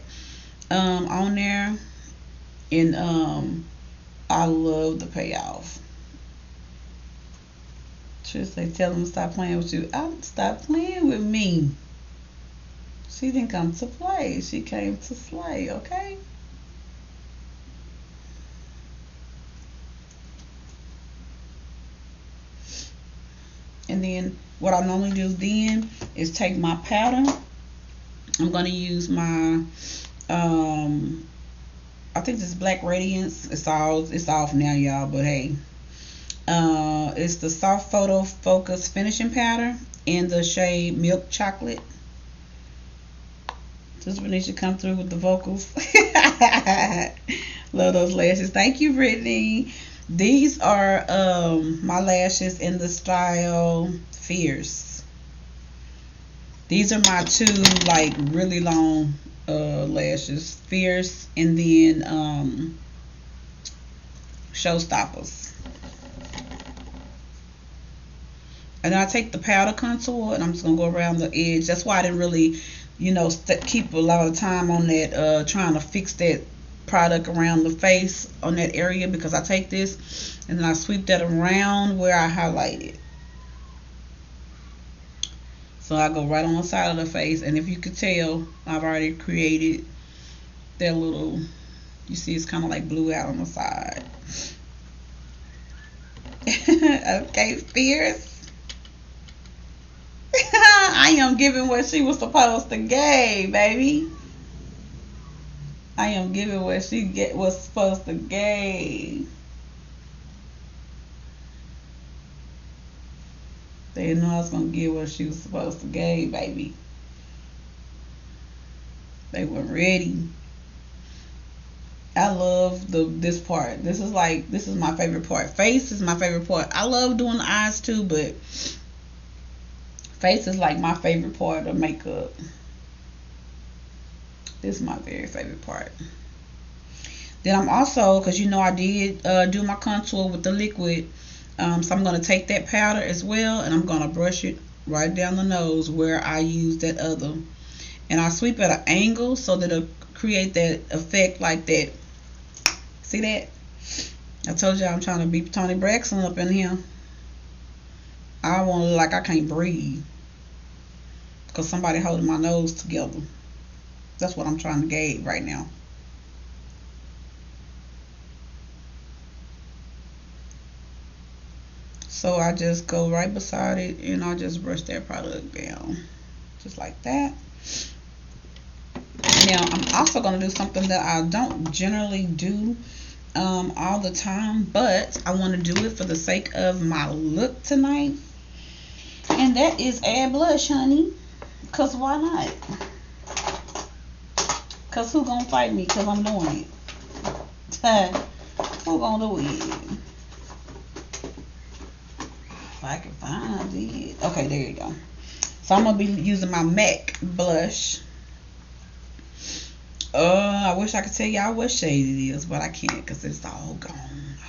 on there, and I love the payoff. Just they tell them to stop playing with you. Stop playing with me. She didn't come to play. She came to slay. Okay. And then what I normally do then is take my powder. I'm gonna use my I think this Black Radiance. It's off now, y'all, but hey. It's the Soft Photo Focus Finishing Powder in the shade Milk Chocolate. Just Venetia come through with the vocals. Love those lashes. Thank you, Brittany. These are my lashes in the style Fierce. These are my two like really long lashes, Fierce, and then Showstoppers. And then I take the powder contour and I'm just gonna go around the edge. That's why I didn't really, keep a lot of time on that, trying to fix that product around the face on that area, because I take this and then I sweep that around where I highlighted. So I go right on the side of the face, and if you could tell, I've already created that little, you see it's kind of like blue out on the side. Okay, Fierce. I am giving what she was supposed to give, baby. I am giving what she was supposed to give. They didn't know I was gonna give what she was supposed to give, baby. They weren't ready. I love this part. This is my favorite part. Face is my favorite part. I love doing the eyes too, but face is like my favorite part of makeup. This is my very favorite part. Then I'm also, because I did do my contour with the liquid, so I'm going to take that powder as well, and I'm going to brush it right down the nose where I used that other. And I sweep at an angle so that it'll create that effect like that. See that? I told you I'm trying to be Toni Braxton up in here. I want to look like I can't breathe because somebody holding my nose together. That's what I'm trying to gauge right now. So I just go right beside it and I just brush that product down. Just like that. Now I'm also going to do something that I don't generally do all the time, but I want to do it for the sake of my look tonight. And that is add blush, honey. Because why not? Because who gonna fight me? Because I'm doing it. Who gonna do it? If I can find it. Okay, there you go. So I'm gonna be using my MAC blush. I wish I could tell y'all what shade it is, but I can't because it's all gone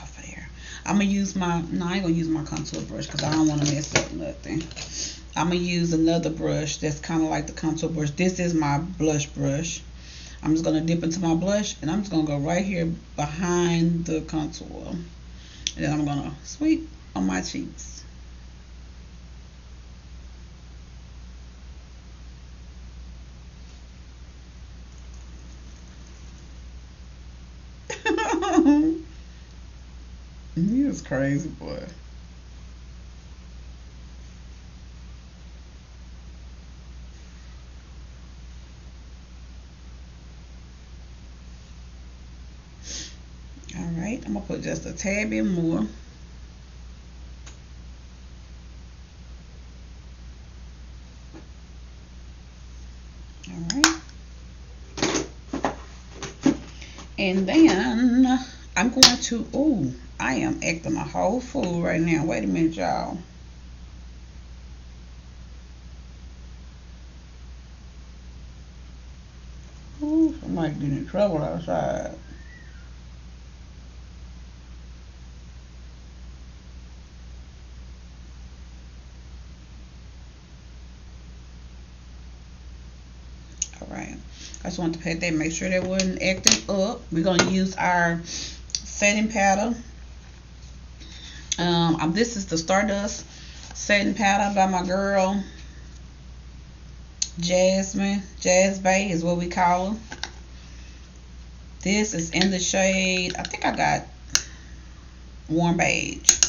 off of there. I'm gonna use I ain't gonna use my contour brush because I don't want to mess up nothing. I'm gonna use another brush that's kind of like the contour brush. This is my blush brush. I'm just gonna dip into my blush and I'm just gonna go right here behind the contour, and then I'm gonna sweep on my cheeks. He is crazy, boy. Alright, I'm gonna put just a tad bit more. Alright. And then I'm going to, I am acting a whole fool right now. Wait a minute, y'all. might get in trouble outside. Alright. I just want to put that, make sure that wasn't acting up. We're gonna use our setting powder. This is the Stardust setting powder by my girl Jasmine. Jazz Bay is what we call her. This is in the shade, I think I got warm beige.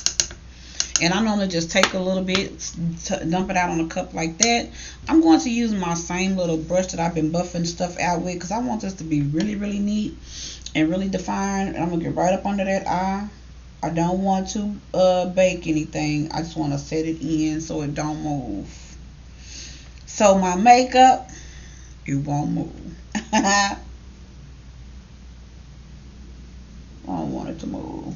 And I normally just take a little bit, dump it out on a cup like that. I'm going to use my same little brush that I've been buffing stuff out with, because I want this to be really, really neat and really defined. And I'm going to get right up under that eye. I don't want to bake anything. I just want to set it in so it don't move. So my makeup, it won't move. I don't want it to move.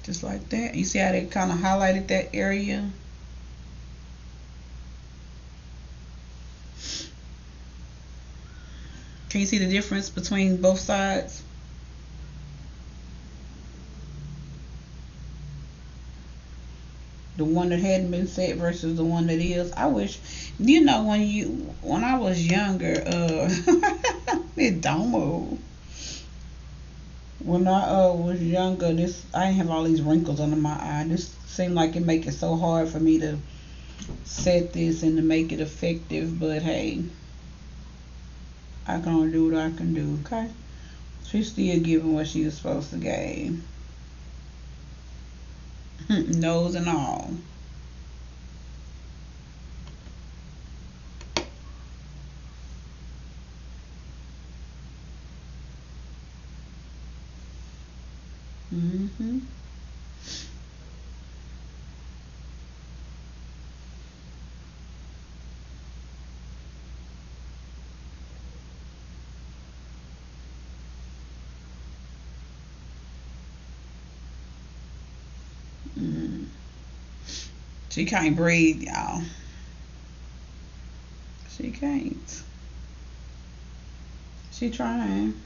Just like that. You see how they kind of highlighted that area? Can you see the difference between both sides? The one that hadn't been set versus the one that is. I wish, you know, when I was younger, it don't move. When I was younger, I didn't have all these wrinkles under my eye. This seemed like it make it so hard for me to set this and to make it effective. But hey, I can only do what I can do. Okay, she's still giving what she was supposed to give. Nose and all. Mm-hmm. She can't breathe, y'all. She can't. She trying.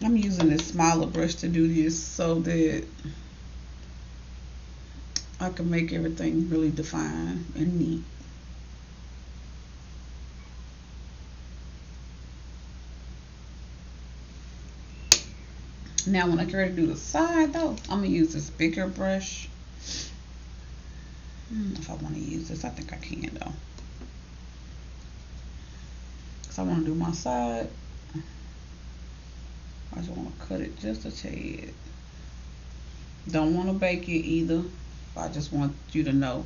I'm using this smaller brush to do this so that I can make everything really defined and neat. Now when I get ready to do the side though, I'm going to use this bigger brush. If I want to use this, I think I can though. Because I want to do my side. I just want to cut it just a tad. Don't want to bake it either. I just want you to know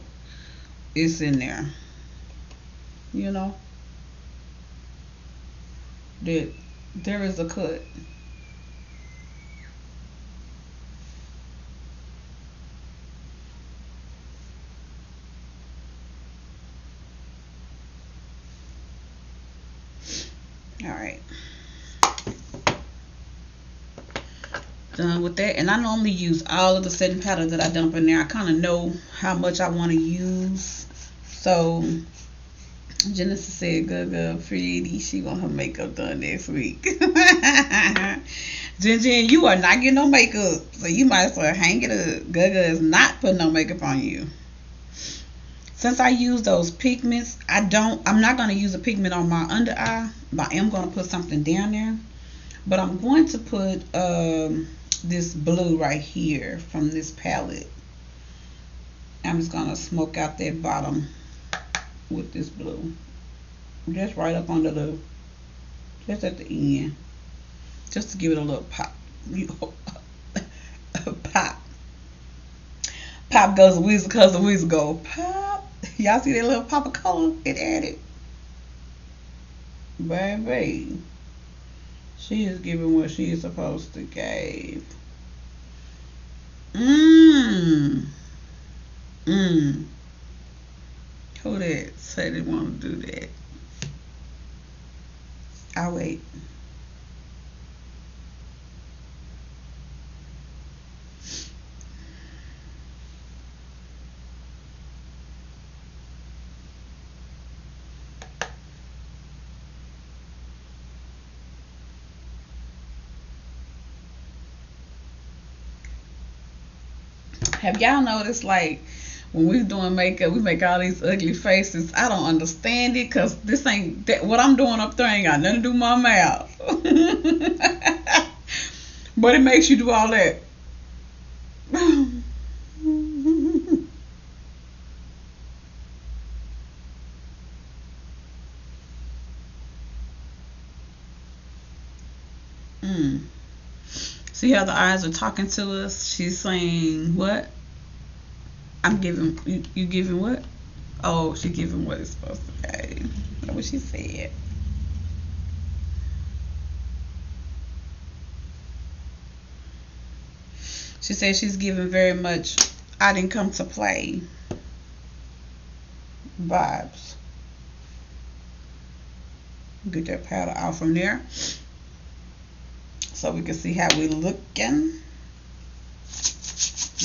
it's in there. You know that there is a cut. All right. Done with that. And I normally use all of the setting powder that I dump in there. I kind of know how much I want to use. So Genesis said good pretty, she want her makeup done next week. Jen, you are not getting no makeup, so you might as well hang it up. Gaga is not putting no makeup on you. Since I use those pigments, I'm not going to use a pigment on my under eye, but I am going to put something down there. But I'm going to put this blue right here from this palette. I'm just going to smoke out that bottom with this blue. Just right up under just at the end. Just to give it a little pop. Pop. Pop goes the weasel, cause the weasel go pop. Y'all see that little pop of color it added? Baby. She is giving what she is supposed to give. Mmm. Mmm. Who that said they want to do that? I'll wait. Have y'all noticed, like, when we're doing makeup, we make all these ugly faces? I don't understand it, because this ain't that, what I'm doing up there ain't got nothing to do with my mouth. But it makes you do all that. Mm. See how the eyes are talking to us? She's saying, what? I'm giving, you giving what? Oh, she giving what it's supposed to be. That's what she said. She said she's giving very much I didn't come to play vibes. Get that powder out from there so we can see how we looking.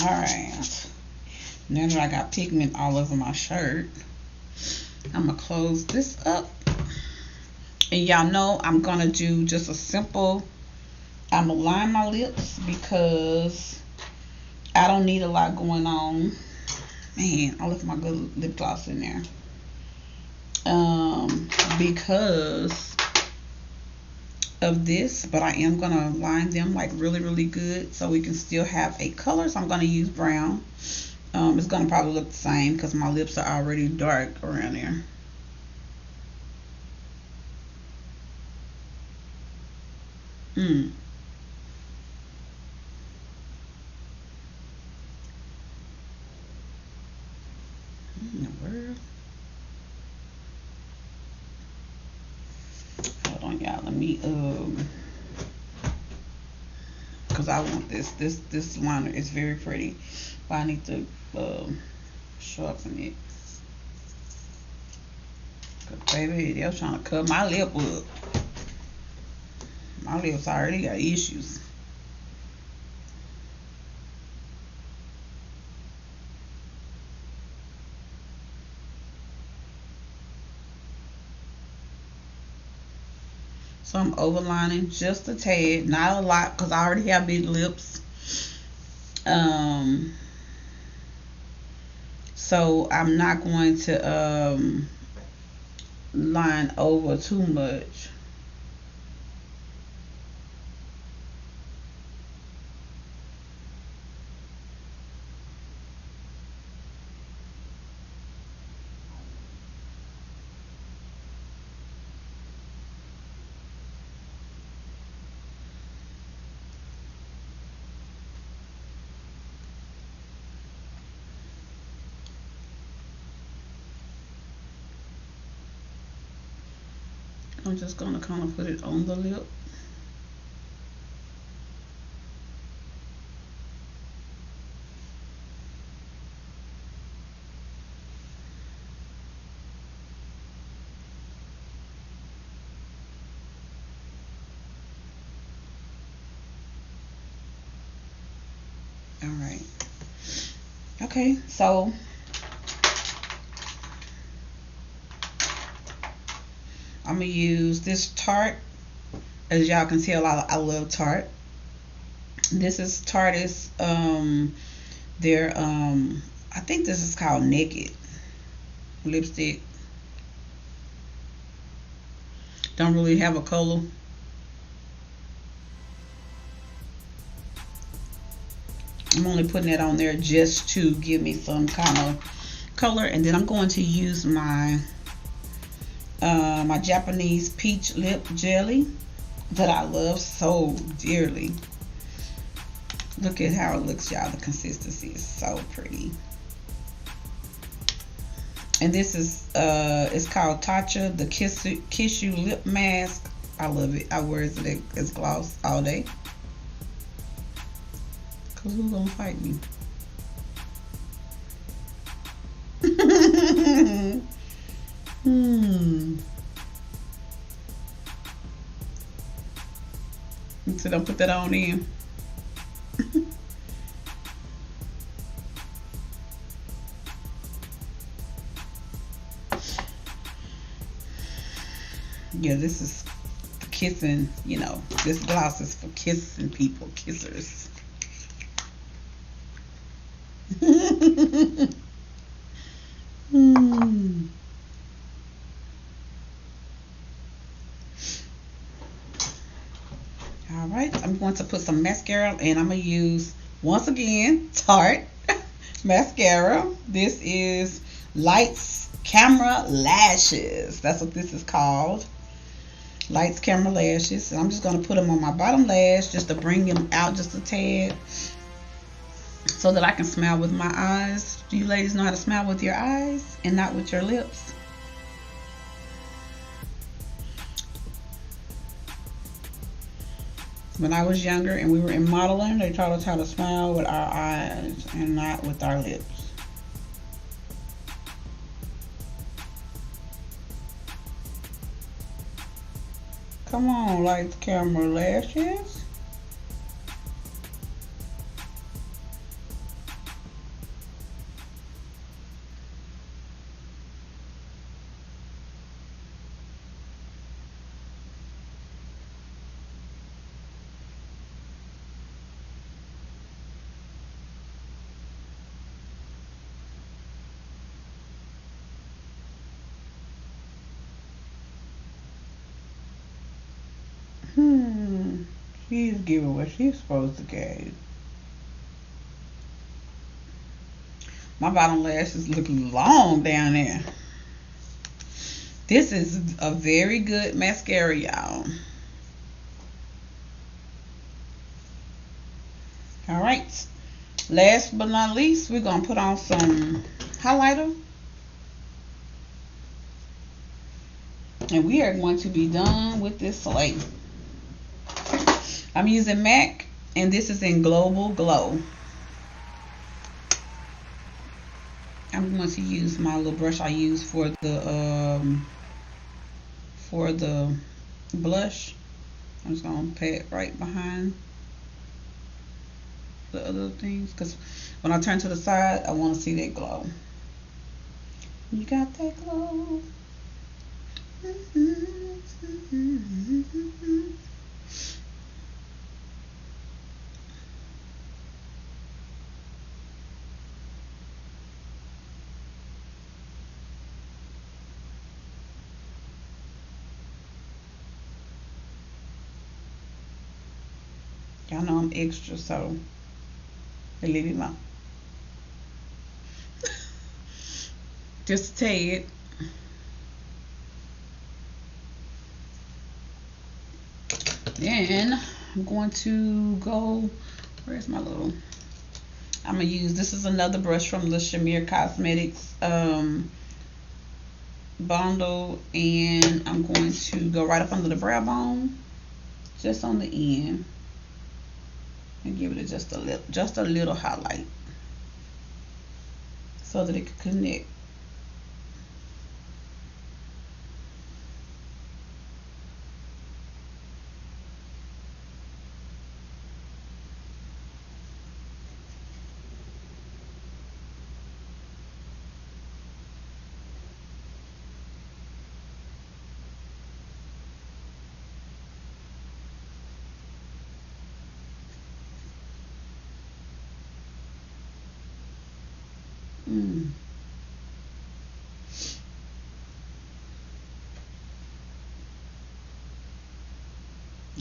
Alright. Now that I got pigment all over my shirt, I'm going to close this up. And y'all know I'm going to do just a simple, I'm going to line my lips because I don't need a lot going on. Man, I left my good lip gloss in there. Because of this, but I am going to line them like really, really good so we can still have a color. So I'm going to use brown. It's going to probably look the same because my lips are already dark around there. In the world? Hold on, y'all. Let me because I want this liner is very pretty, but I need to sharpen it. Cause baby, they're trying to cut my lip up. My lips already got issues. So I'm overlining just a tad, not a lot, because I already have big lips. So I'm not going to line over too much. I'm just going to kind of put it on the lip. All right. Okay, so I'm gonna use this Tarte. As y'all can tell, I love Tarte. This is Tarte's their I think this is called Naked lipstick. Don't really have a color. I'm only putting it on there just to give me some kind of color, and then I'm going to use my my Japanese peach lip jelly that I love so dearly. Look at how it looks, y'all. The consistency is so pretty. And this is it's called Tatcha, the Kiss You Lip Mask. I love it. I wear it as gloss all day. Cause who's gonna fight me? So don't put that on in. Yeah, this is kissing, you know, this gloss is for kissing people, kissers. All right, I'm going to put some mascara, and I'm going to use, once again, Tarte mascara. This is Lights Camera Lashes. That's what this is called. Lights Camera Lashes. And I'm just going to put them on my bottom lash just to bring them out just a tad so that I can smile with my eyes. Do you ladies know how to smile with your eyes and not with your lips? When I was younger and we were in modeling, they taught us how to smile with our eyes and not with our lips. Come on, Lights, Camera, Lashes. She's giving what she's supposed to give. My bottom lash is looking long down there. This is a very good mascara, y'all. All right. Last but not least, we're going to put on some highlighter. And we are going to be done with this slate. I'm using MAC, and this is in Global Glow. I'm going to use my little brush I use for the blush. I'm just going to pat right behind the other things, because when I turn to the side, I want to see that glow. You got that glow. Y'all know I'm extra, so leave him out. Just a tad. Then I'm going to go, where's my little, I'm going to use, this is another brush from the Shamir Cosmetics bundle, and I'm going to go right up under the brow bone, just on the end, and give it just a little highlight so that it can connect.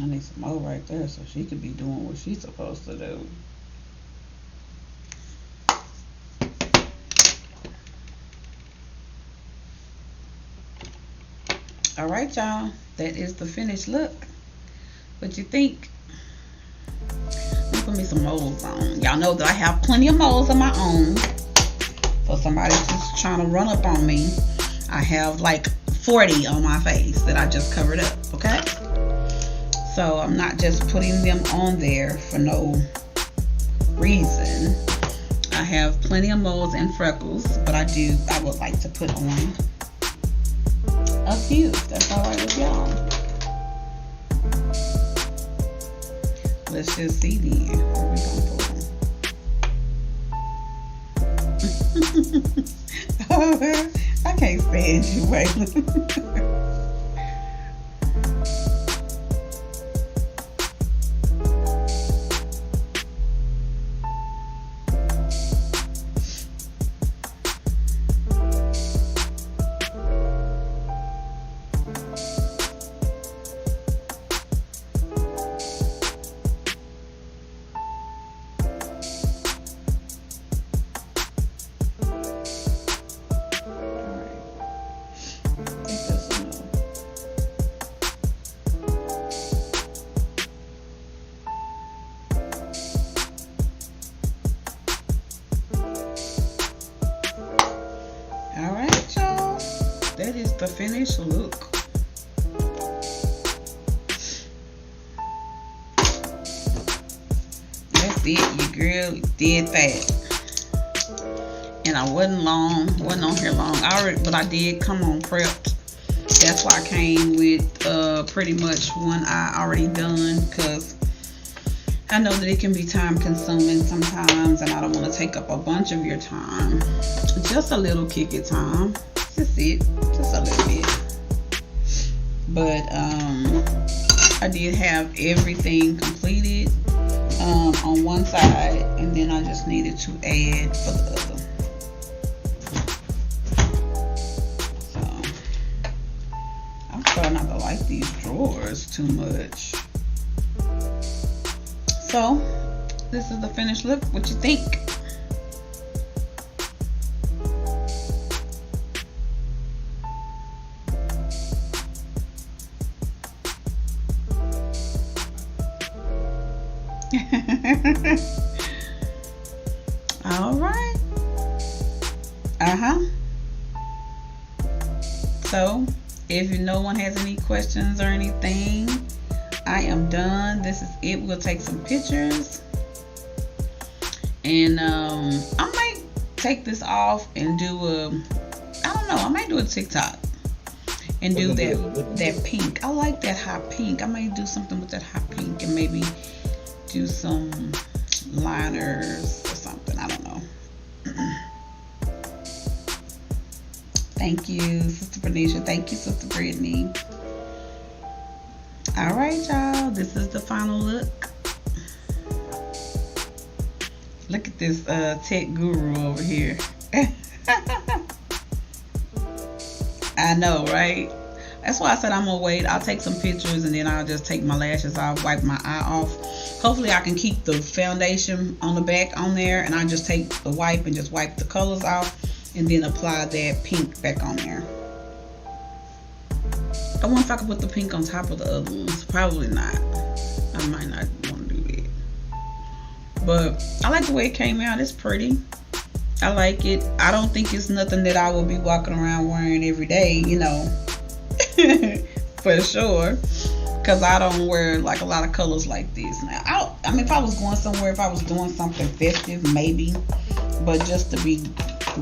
I need some more right there so she could be doing what she's supposed to do. All right, y'all. That is the finished look. What you think? Let me put me some moles on. Y'all know that I have plenty of moles of my own. So somebody just trying to run up on me, I have like 40 on my face that I just covered up, okay? So I'm not just putting them on there for no reason. I have plenty of moles and freckles, but I would like to put on a few. That's all right with y'all. Let's just see then where we gonna put them. Oh, I can't stand you, Waylon. Alright, y'all. That is the finished look. That's it. Your girl did that. And I wasn't on here long. But I did come on prepped. That's why I came with pretty much one eye already done, because I know that it can be time consuming sometimes, and I don't want to take up a bunch of your time. Just a little kick it time. Just it. Just a little bit. But I did have everything completed on one side, and then I just needed to add for the other. So I'm starting not to like these drawers too much. So this is the finished look. What you think? All right. So if no one has any questions or anything, I am done. This is it. We'll take some pictures, and I might take this off and do I might do a TikTok and do that pink. I like that hot pink. I might do something with that hot pink and maybe do some liners or something. I don't know. Thank you, Sister Bernicia. Thank you, Sister Brittany. All right, y'all. This is the final look. Look at this tech guru over here. I know, right? That's why I said I'm gonna wait. I'll take some pictures and then I'll just take my lashes. I'll wipe my eye off. Hopefully I can keep the foundation on the back on there, and I'll just take the wipe and just wipe the colors off and then apply that pink back on there. I wonder if I could put the pink on top of the other ones. Probably not. I might not want to do that. But I like the way it came out. It's pretty. I like it. I don't think it's nothing that I will be walking around wearing every day, you know. For sure. Because I don't wear like a lot of colors like this. Now, I mean, if I was going somewhere, if I was doing something festive, maybe. But just to be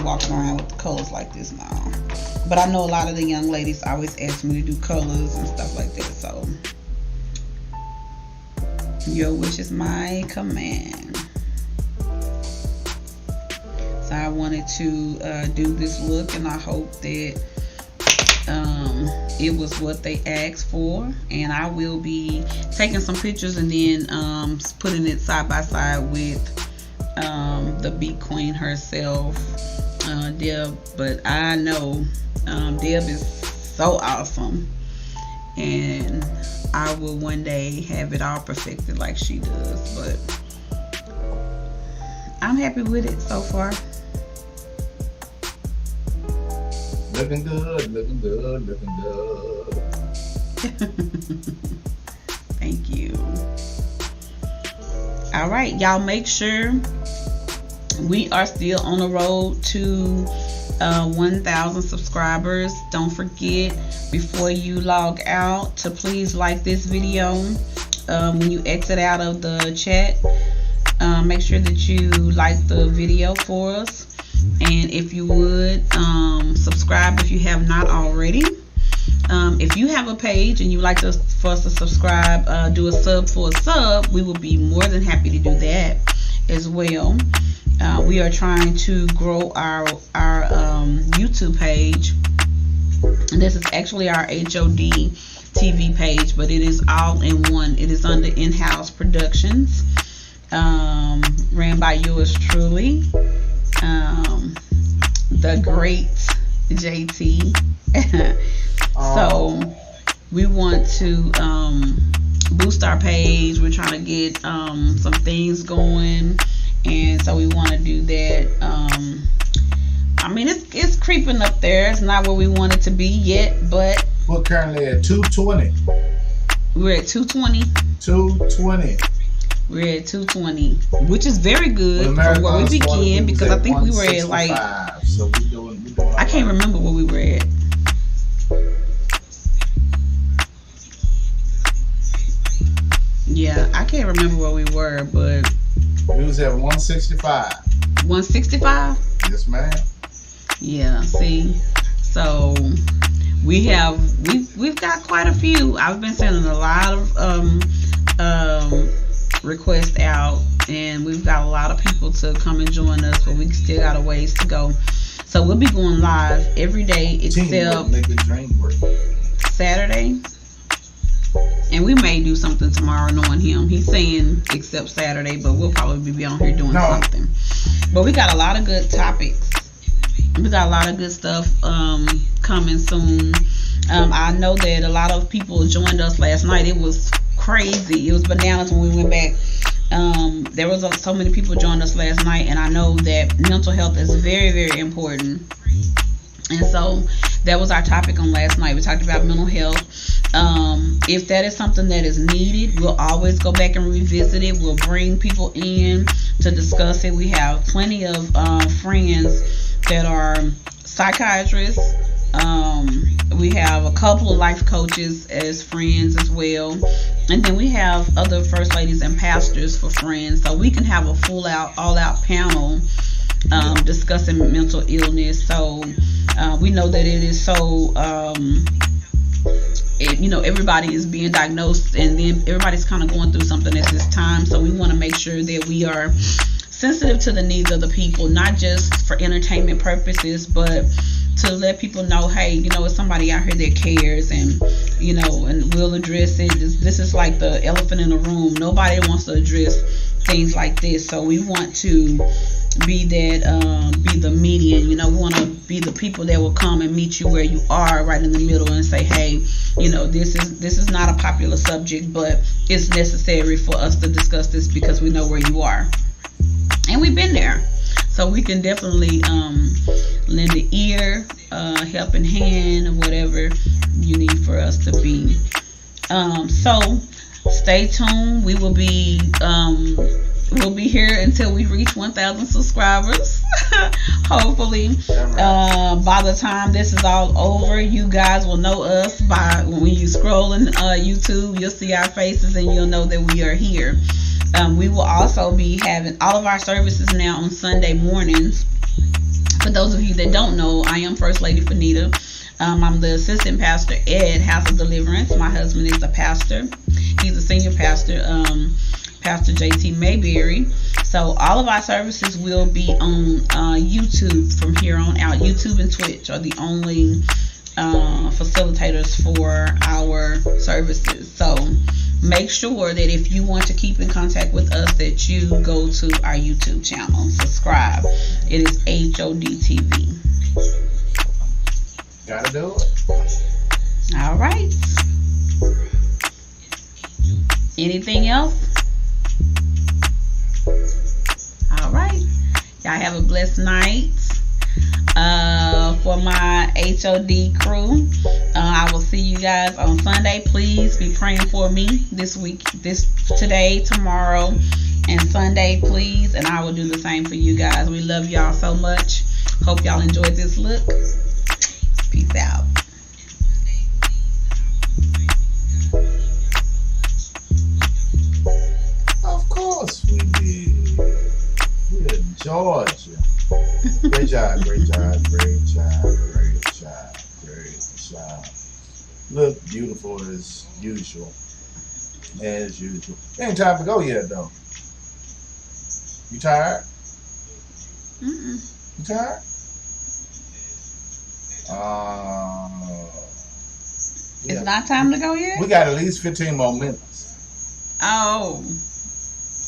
walking around with the colors like this now. But I know a lot of the young ladies always ask me to do colors and stuff like that. So your wish is my command. So I wanted to do this look, and I hope that it was what they asked for. And I will be taking some pictures and then putting it side by side with the Beat Queen herself, Deb. But I know Deb is so awesome, and I will one day have it all perfected like she does. But I'm happy with it so far. Looking good, looking good, looking good. Thank you. All right, y'all, make sure we are still on the road to 1,000 subscribers. Don't forget, before you log out, to please like this video when you exit out of the chat, make sure that you like the video for us. And if you would, subscribe if you have not already. If you have a page and you like for us to subscribe, do a sub for a sub, we will be more than happy to do that as well. We are trying to grow our YouTube page. And this is actually our HODTV page, but it is all in one. It is under in-house productions, ran by yours truly, the great JT. So we want to boost our page. We're trying to get some things going, and so we want to do that. I mean, it's creeping up there. It's not where we want it to be yet, but we're currently at 220. We're at 220. 220. We're at 220, which is very good from where we began, because I think we were at like, so we're doing I can't remember where we were at. Yeah, I can't remember where we were, but we was at 165. 165? Yes, ma'am. Yeah, see, so we've got quite a few. I've been sending a lot of requests out, and we've got a lot of people to come and join us, but we still got a ways to go. So we'll be going live every day except make the dream work. Saturday. And we may do something tomorrow, knowing him. He's saying except Saturday, but we'll probably be on here doing something. But we got a lot of good topics. We got a lot of good stuff coming soon. I know that a lot of people joined us last night. It was crazy. It was bananas when we went back. There was so many people joined us last night, and I know that mental health is very, very important. And so that was our topic on last night. We talked about mental health. If that is something that is needed, we'll always go back and revisit it. We'll bring people in to discuss it. We have plenty of friends that are psychiatrists. We have a couple of life coaches as friends as well. And then we have other first ladies and pastors for friends. So we can have a all-out panel discussing mental illness. So we know that it is so... everybody is being diagnosed, and then everybody's kind of going through something at this time. So we want to make sure that we are sensitive to the needs of the people, not just for entertainment purposes, but to let people know, hey, it's somebody out here that cares, and and we'll address it. This is like the elephant in the room. Nobody wants to address things like this, so we want to be the median. We want to be the people that will come and meet you where you are, right in the middle, and say, hey, this is not a popular subject, but it's necessary for us to discuss this because we know where you are, and we've been there, so we can definitely lend an ear, helping hand, or whatever you need for us to be. So stay tuned. We will be we'll be here until we reach 1,000 subscribers. Hopefully, by the time this is all over, you guys will know us by when you scroll in YouTube. You'll see our faces, and you'll know that we are here. We will also be having all of our services now on Sunday mornings. For those of you that don't know, I am First Lady Fanita. I'm the assistant pastor at House of Deliverance. My husband is the pastor. He's a senior pastor, Pastor JT Mayberry. So all of our services will be on YouTube from here on out. YouTube and Twitch are the only facilitators for our services. So make sure that if you want to keep in contact with us, that you go to our YouTube channel, subscribe. It is HODTV. Gotta do it. All right. Anything else? All right. Y'all have a blessed night. For my HOD crew, I will see you guys on Sunday. Please be praying for me today, tomorrow, and Sunday, please. And I will do the same for you guys. We love y'all so much. Hope y'all enjoyed this look. Peace out. Child. Look beautiful as usual. As usual. It ain't time to go yet, though. You tired? Mm-mm. You tired? It's not time to go yet? We got at least 15 more minutes. Oh.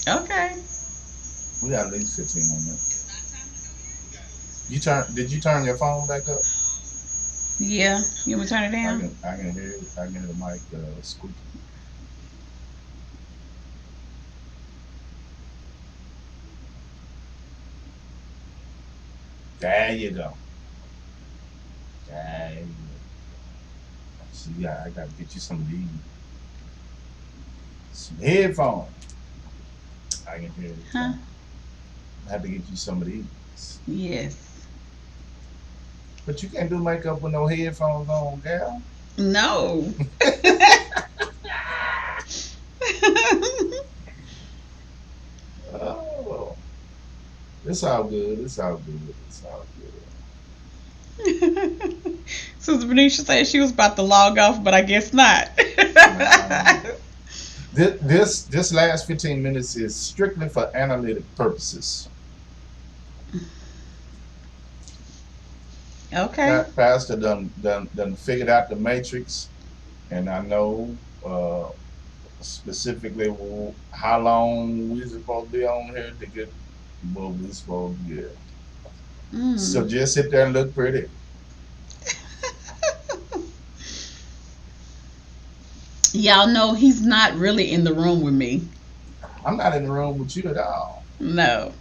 Okay. We got at least 15 more minutes. Did you turn your phone back up? Yeah. You want me to turn it down? I can hear the mic squeaking. There you go. There you go. See, yeah, I gotta get you some of these. Some headphones. I can hear it. Huh? I have to get you some of these. Yes. But you can't do makeup with no headphones on, gal. No. Oh. It's all good. It's all good. It's all good. Sister Benicia said she was about to log off, but I guess not. This last 15 minutes is strictly for analytic purposes. Okay. Pastor done figured out the matrix, and I know specifically how long we're supposed to be on here to get what we're supposed to get. So just sit there and look pretty. Y'all know he's not really in the room with me. I'm not in the room with you at all. No.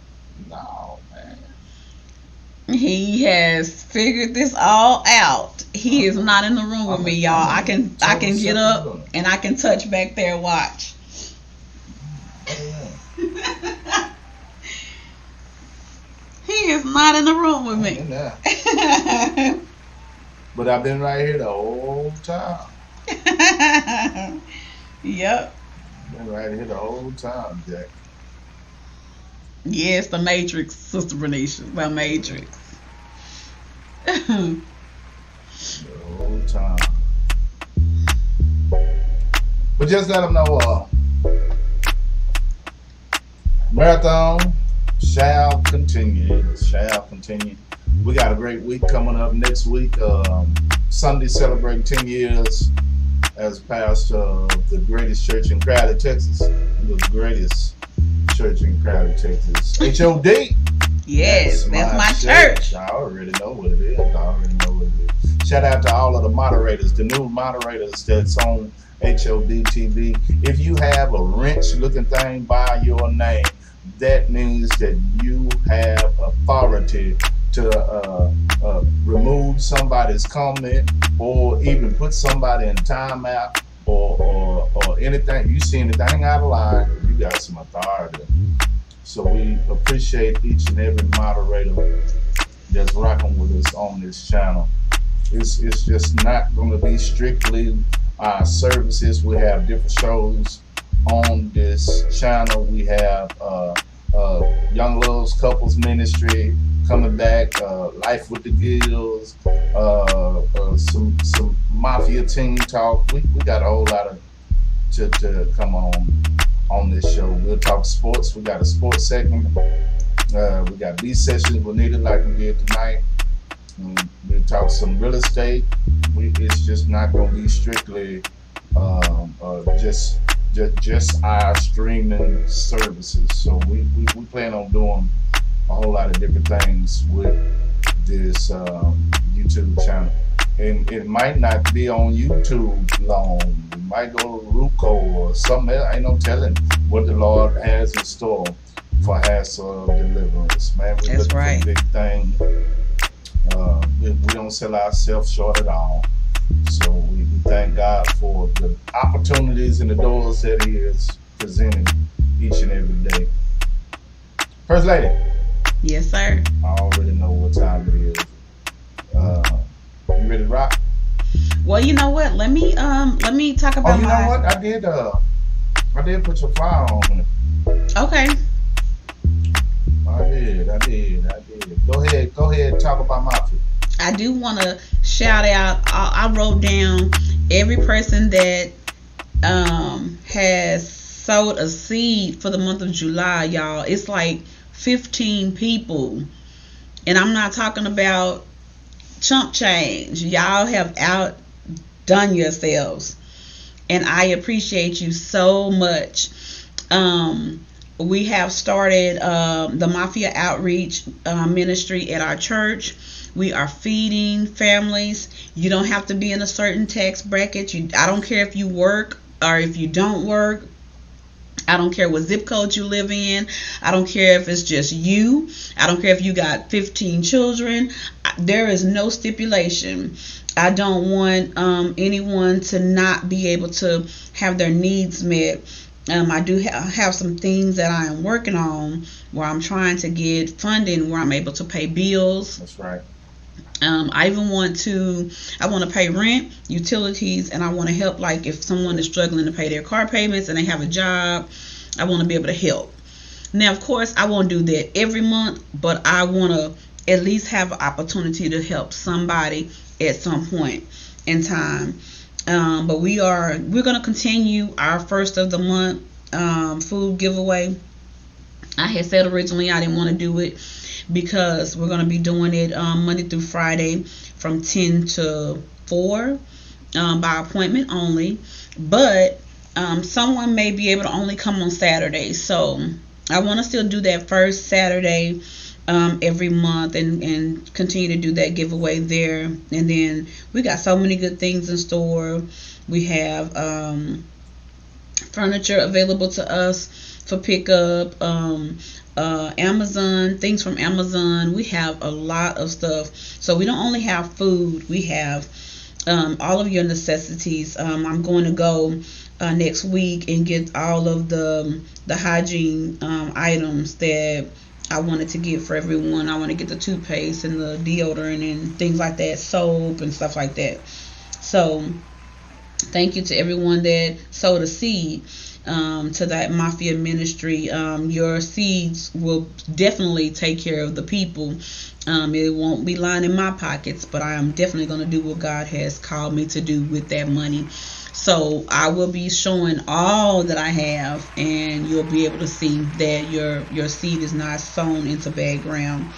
No, man. He has figured this all out. He is not in the room with me, y'all. I can get up and I can touch back there and watch. He is not in the room with me. But I've been right here the whole time. Yep. Been right here the whole time, Jack. Yes, the Matrix, Sister Benicia. The Matrix. The whole time. But just let them know, marathon shall continue. Shall continue. We got a great week coming up next week. Sunday celebrating 10 years as pastor of the greatest church in Crowley, Texas. The greatest church in Crowley, Texas. HOD. Yes, that's my church. I already know what it is. Shout out to all of the moderators, the new moderators that's on HODTV. If you have a wrench looking thing by your name, that means that you have authority to remove somebody's comment or even put somebody in timeout or anything. You see anything out of line, you got some authority. So we appreciate each and every moderator that's rocking with us on this channel. It's just not going to be strictly our services. We have different shows on this channel. We have Young Loves Couples Ministry coming back, Life with the Gills, some Mafia Team Talk. We got a whole lot of to come on this show. We'll talk sports. We got a sports segment. We got these sessions we needed like we did tonight. We'll talk some real estate. It's just not going to be strictly just our streaming services. So we plan on doing a whole lot of different things with this YouTube channel. And it might not be on YouTube long. We might go to Ruko or something else. Ain't no telling what the Lord has in store for Hassle Deliverance. Man, we're looking for a big thing. We don't sell ourselves short at all. So we thank God for the opportunities and the doors that He is presenting each and every day. First Lady. Yes, sir. I already know what time it is. You ready to rock? Well, you know what? Let me talk about. Oh, you know what? I did put your flyer on here. Okay. I did. Go ahead. Talk about Mafia. I do want to shout out. I wrote down every person that has sowed a seed for the month of July, y'all. It's like 15 people, and I'm not talking about chump change. Y'all have outdone yourselves, and I appreciate you so much. We have started the Mafia Outreach Ministry at our church. We are feeding families. You don't have to be in a certain tax bracket. I don't care if you work or if you don't work. I don't care what zip code you live in. I don't care if it's just you. I don't care if you got 15 children. There is no stipulation. I don't want anyone to not be able to have their needs met. I do have some things that I am working on where I'm trying to get funding where I'm able to pay bills. That's right. I want to pay rent, utilities, and I want to help, like if someone is struggling to pay their car payments and they have a job, I want to be able to help. Now, of course, I won't do that every month, but I want to at least have an opportunity to help somebody at some point in time. But we're going to continue our first of the month food giveaway. I had said originally I didn't want to do it because we're going to be doing it Monday through Friday from 10 to 4 by appointment only. But someone may be able to only come on Saturdays. So I want to still do that first Saturday every month and continue to do that giveaway there. And then we got so many good things in store. We have furniture available to us for pickup. Amazon, things from Amazon. We have a lot of stuff. So we don't only have food, we have all of your necessities. I'm going to go next week and get all of the hygiene items that I wanted to get for everyone. I want to get the toothpaste and the deodorant and things like that, soap and stuff like that. So thank you to everyone that sowed a seed to that Mafia ministry. Your seeds will definitely take care of the people. It won't be lining my pockets, but I am definitely going to do what God has called me to do with that money. So I will be showing all that I have, and you'll be able to see that your seed is not sown into bad ground,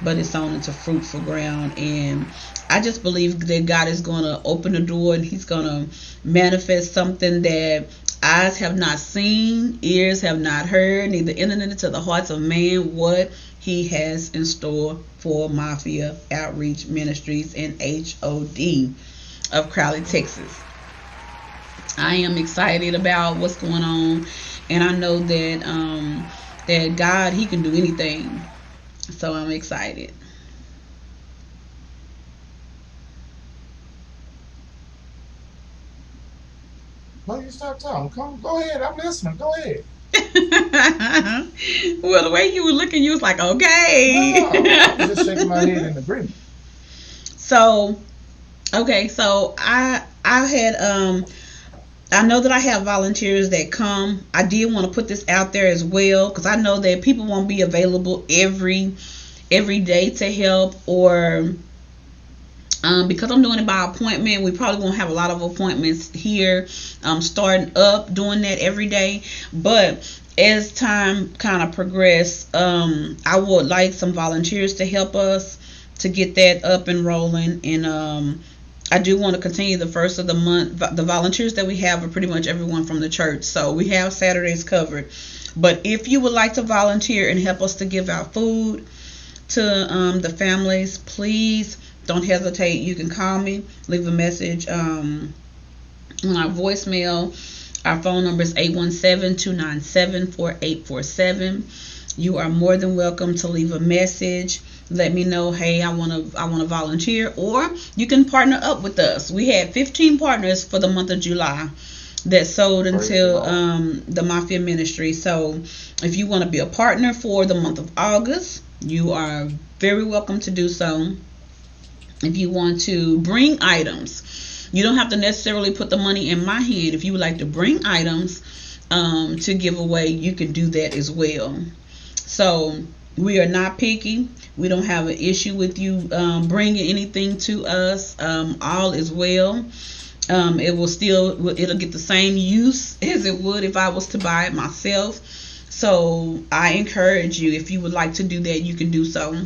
but it's sown into fruitful ground. And I just believe that God is going to open the door, and He's going to manifest something that eyes have not seen, ears have not heard, neither entered into the hearts of man, what He has in store for Mafia Outreach Ministries and HOD of Crowley, Texas. I am excited about what's going on, and I know that that God, He can do anything. So I'm excited. No, you stop talking. Come, go ahead. I'm listening. Go ahead. Well, the way you were looking, you was like, okay. No, I was just shaking my head in agreement. So, okay, so I had I know that I have volunteers that come. I did want to put this out there as well because I know that people won't be available every day to help, or because I'm doing it by appointment, we probably won't have a lot of appointments here starting up doing that every day. But as time kind of progress, I would like some volunteers to help us to get that up and rolling. And I do want to continue the first of the month. The volunteers that we have are pretty much everyone from the church, so we have Saturdays covered. But if you would like to volunteer and help us to give out food to the families, please don't hesitate. You can call me, leave a message on our voicemail. Our phone number is 817-297-4847. You are more than welcome to leave a message. Let me know, hey, I want to volunteer, or you can partner up with us. We had 15 partners for the month of July that sold until the Mafia Ministry. So if you want to be a partner for the month of August, you are very welcome to do so. If you want to bring items, you don't have to necessarily put the money in my hand. If you would like to bring items to give away, you can do that as well. So We are not picky. We don't have an issue with you bringing anything to us. All is well. It will still, it'll get the same use as it would if I was to buy it myself. So I encourage you, if you would like to do that, you can do so.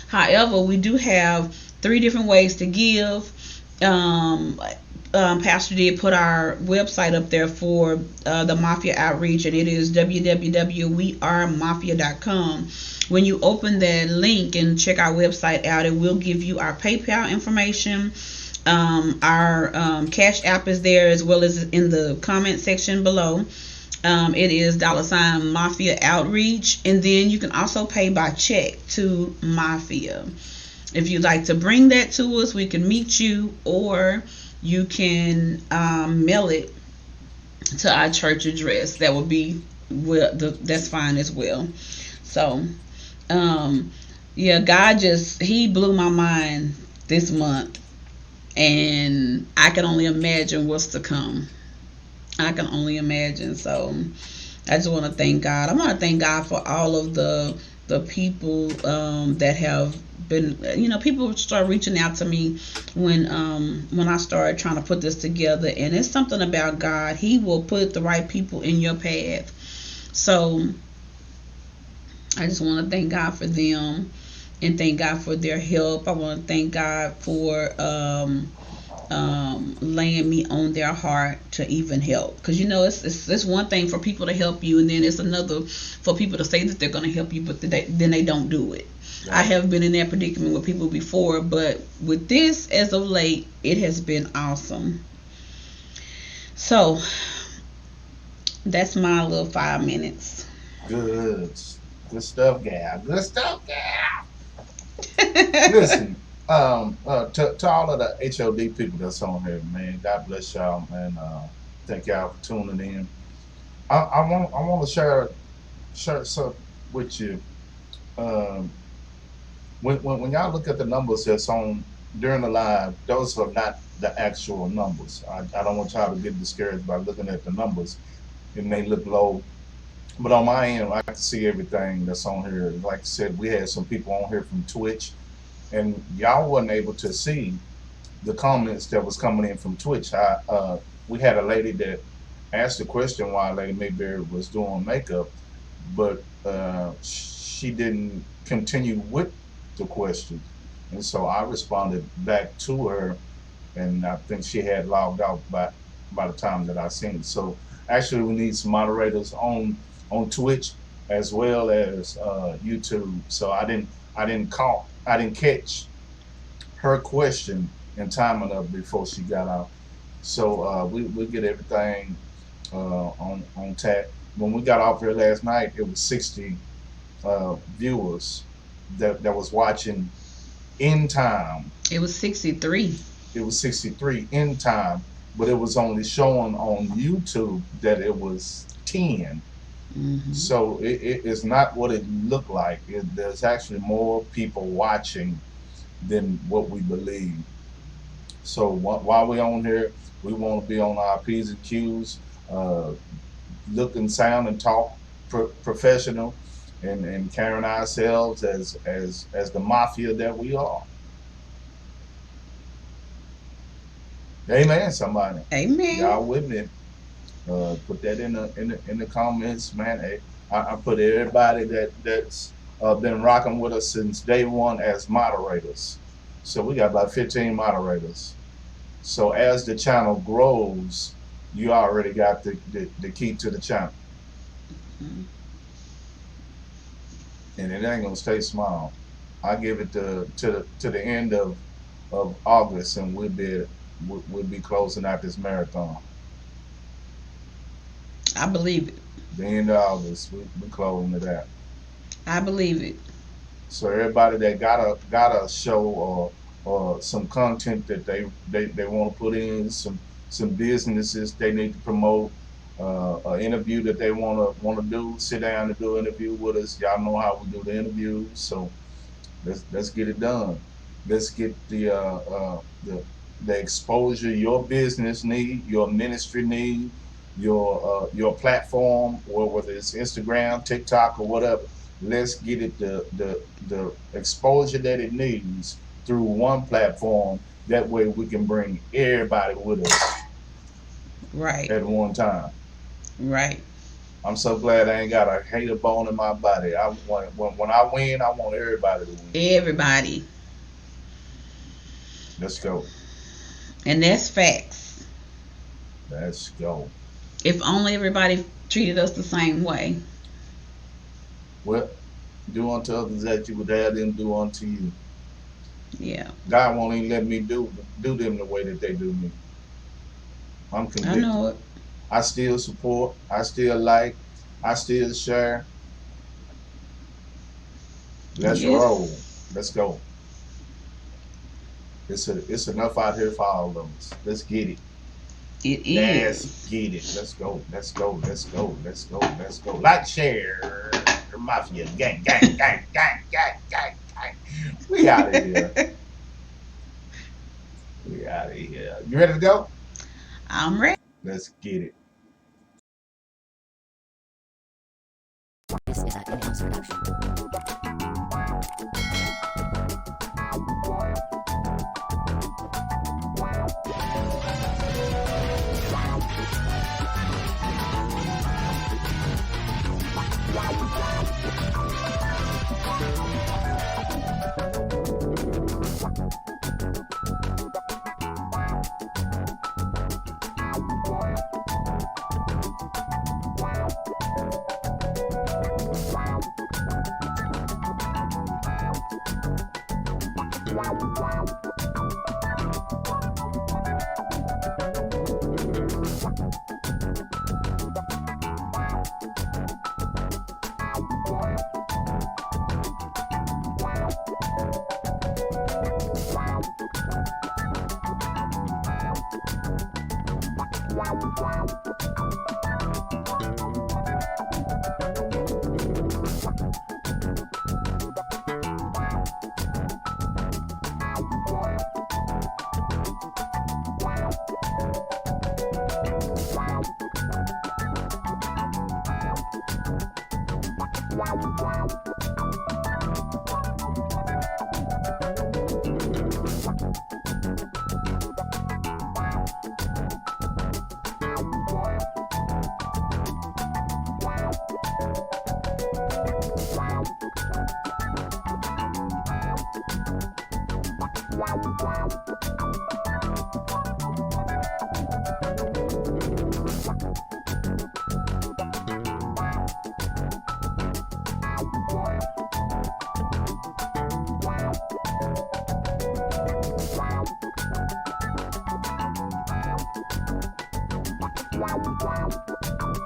However, we do have three different ways to give. Pastor did put our website up there for the Mafia outreach, and it is www.wearemafia.com. When you open that link and check our website out, it will give you our PayPal information. Our Cash App is there, as well as in the comment section below. It is $ Mafia Outreach, and then you can also pay by check to Mafia. If you'd like to bring that to us, we can meet you, or you can mail it to our church address. That would be that's fine as well. So, yeah, God He blew my mind this month, and I can only imagine what's to come. I can only imagine. So I just want to thank God. I want to thank God for all of the people that have been, people start reaching out to me when I started trying to put this together. And it's something about God. He will put the right people in your path. So I just want to thank God for them and thank God for their help. I want to thank God for laying me on their heart to even help, because it's one thing for people to help you, and then it's another for people to say that they're going to help you, but then they don't do it. I have been in that predicament with people before, but with this, as of late, it has been awesome. So that's my little 5 minutes. Good stuff, gal. Good stuff, gal. Listen, to all of the HOD people that's on here, man, God bless y'all, man. Thank y'all for tuning in. I want to share something with you. When y'all look at the numbers that's on during the live, those are not the actual numbers. I don't want y'all to get discouraged by looking at the numbers. It may look low, but on my end, I can see everything that's on here. Like I said, we had some people on here from Twitch, and y'all wasn't able to see the comments that was coming in from Twitch. We had a lady that asked a question while Lady Mayberry was doing makeup, but she didn't continue with the question, and so I responded back to her, and I think she had logged out by the time that I seen it. So actually, we need some moderators on Twitch as well as YouTube. So I didn't catch her question in time enough before she got out. So we'll get everything on tap. When we got off here last night, it was 60 viewers that was watching in time. It was 63. It was 63 in time, but it was only showing on YouTube that it was 10. Mm-hmm. So it is not what it looked like. There's actually more people watching than what we believe. So while we're on here, we want to be on our P's and Q's, look and sound and talk professional, and carrying ourselves as the mafia that we are. Amen, somebody. Amen. Y'all with me? Put that in the comments, man. Hey, I put everybody that's been rocking with us since day one as moderators. So we got about 15 moderators. So as the channel grows, you already got the key to the channel. Mm-hmm. And it ain't gonna stay small. I give it to the end of August, and we'll be closing out this marathon. I believe it. The end of August, we closing it out. I believe it. So everybody that got a show or some content that they want to put in, some businesses they need to promote, an interview that they want to do, sit down and do an interview with us. Y'all know how we do the interviews, so let's get it done. Let's get the exposure your business need, your ministry need, your platform, or whether it's Instagram, TikTok, or whatever. Let's get it the exposure that it needs through one platform. That way we can bring everybody with us Right. at one time. Right. I'm so glad I ain't got a hater bone in my body. I want when I win, I want everybody to win. Everybody. Let's go. And that's facts. Let's go. If only everybody treated us the same way. Well, do unto others that you would have them do unto you. Yeah. God won't even let me do them the way that they do me. I'm I convicted. know it. I still support. I still like. I still share. Let's Yes. roll. Let's go. It's enough out here for all of us. Let's get it. It Let's is. get it. Let's go. Let's go. Let's go. Let's go. Let's go. Like, share. Mafia. Gang, gang, gang, gang, gang, gang, gang. We out of here. We out of here. You ready to go? I'm ready. Let's get it. This is an in-house Wow.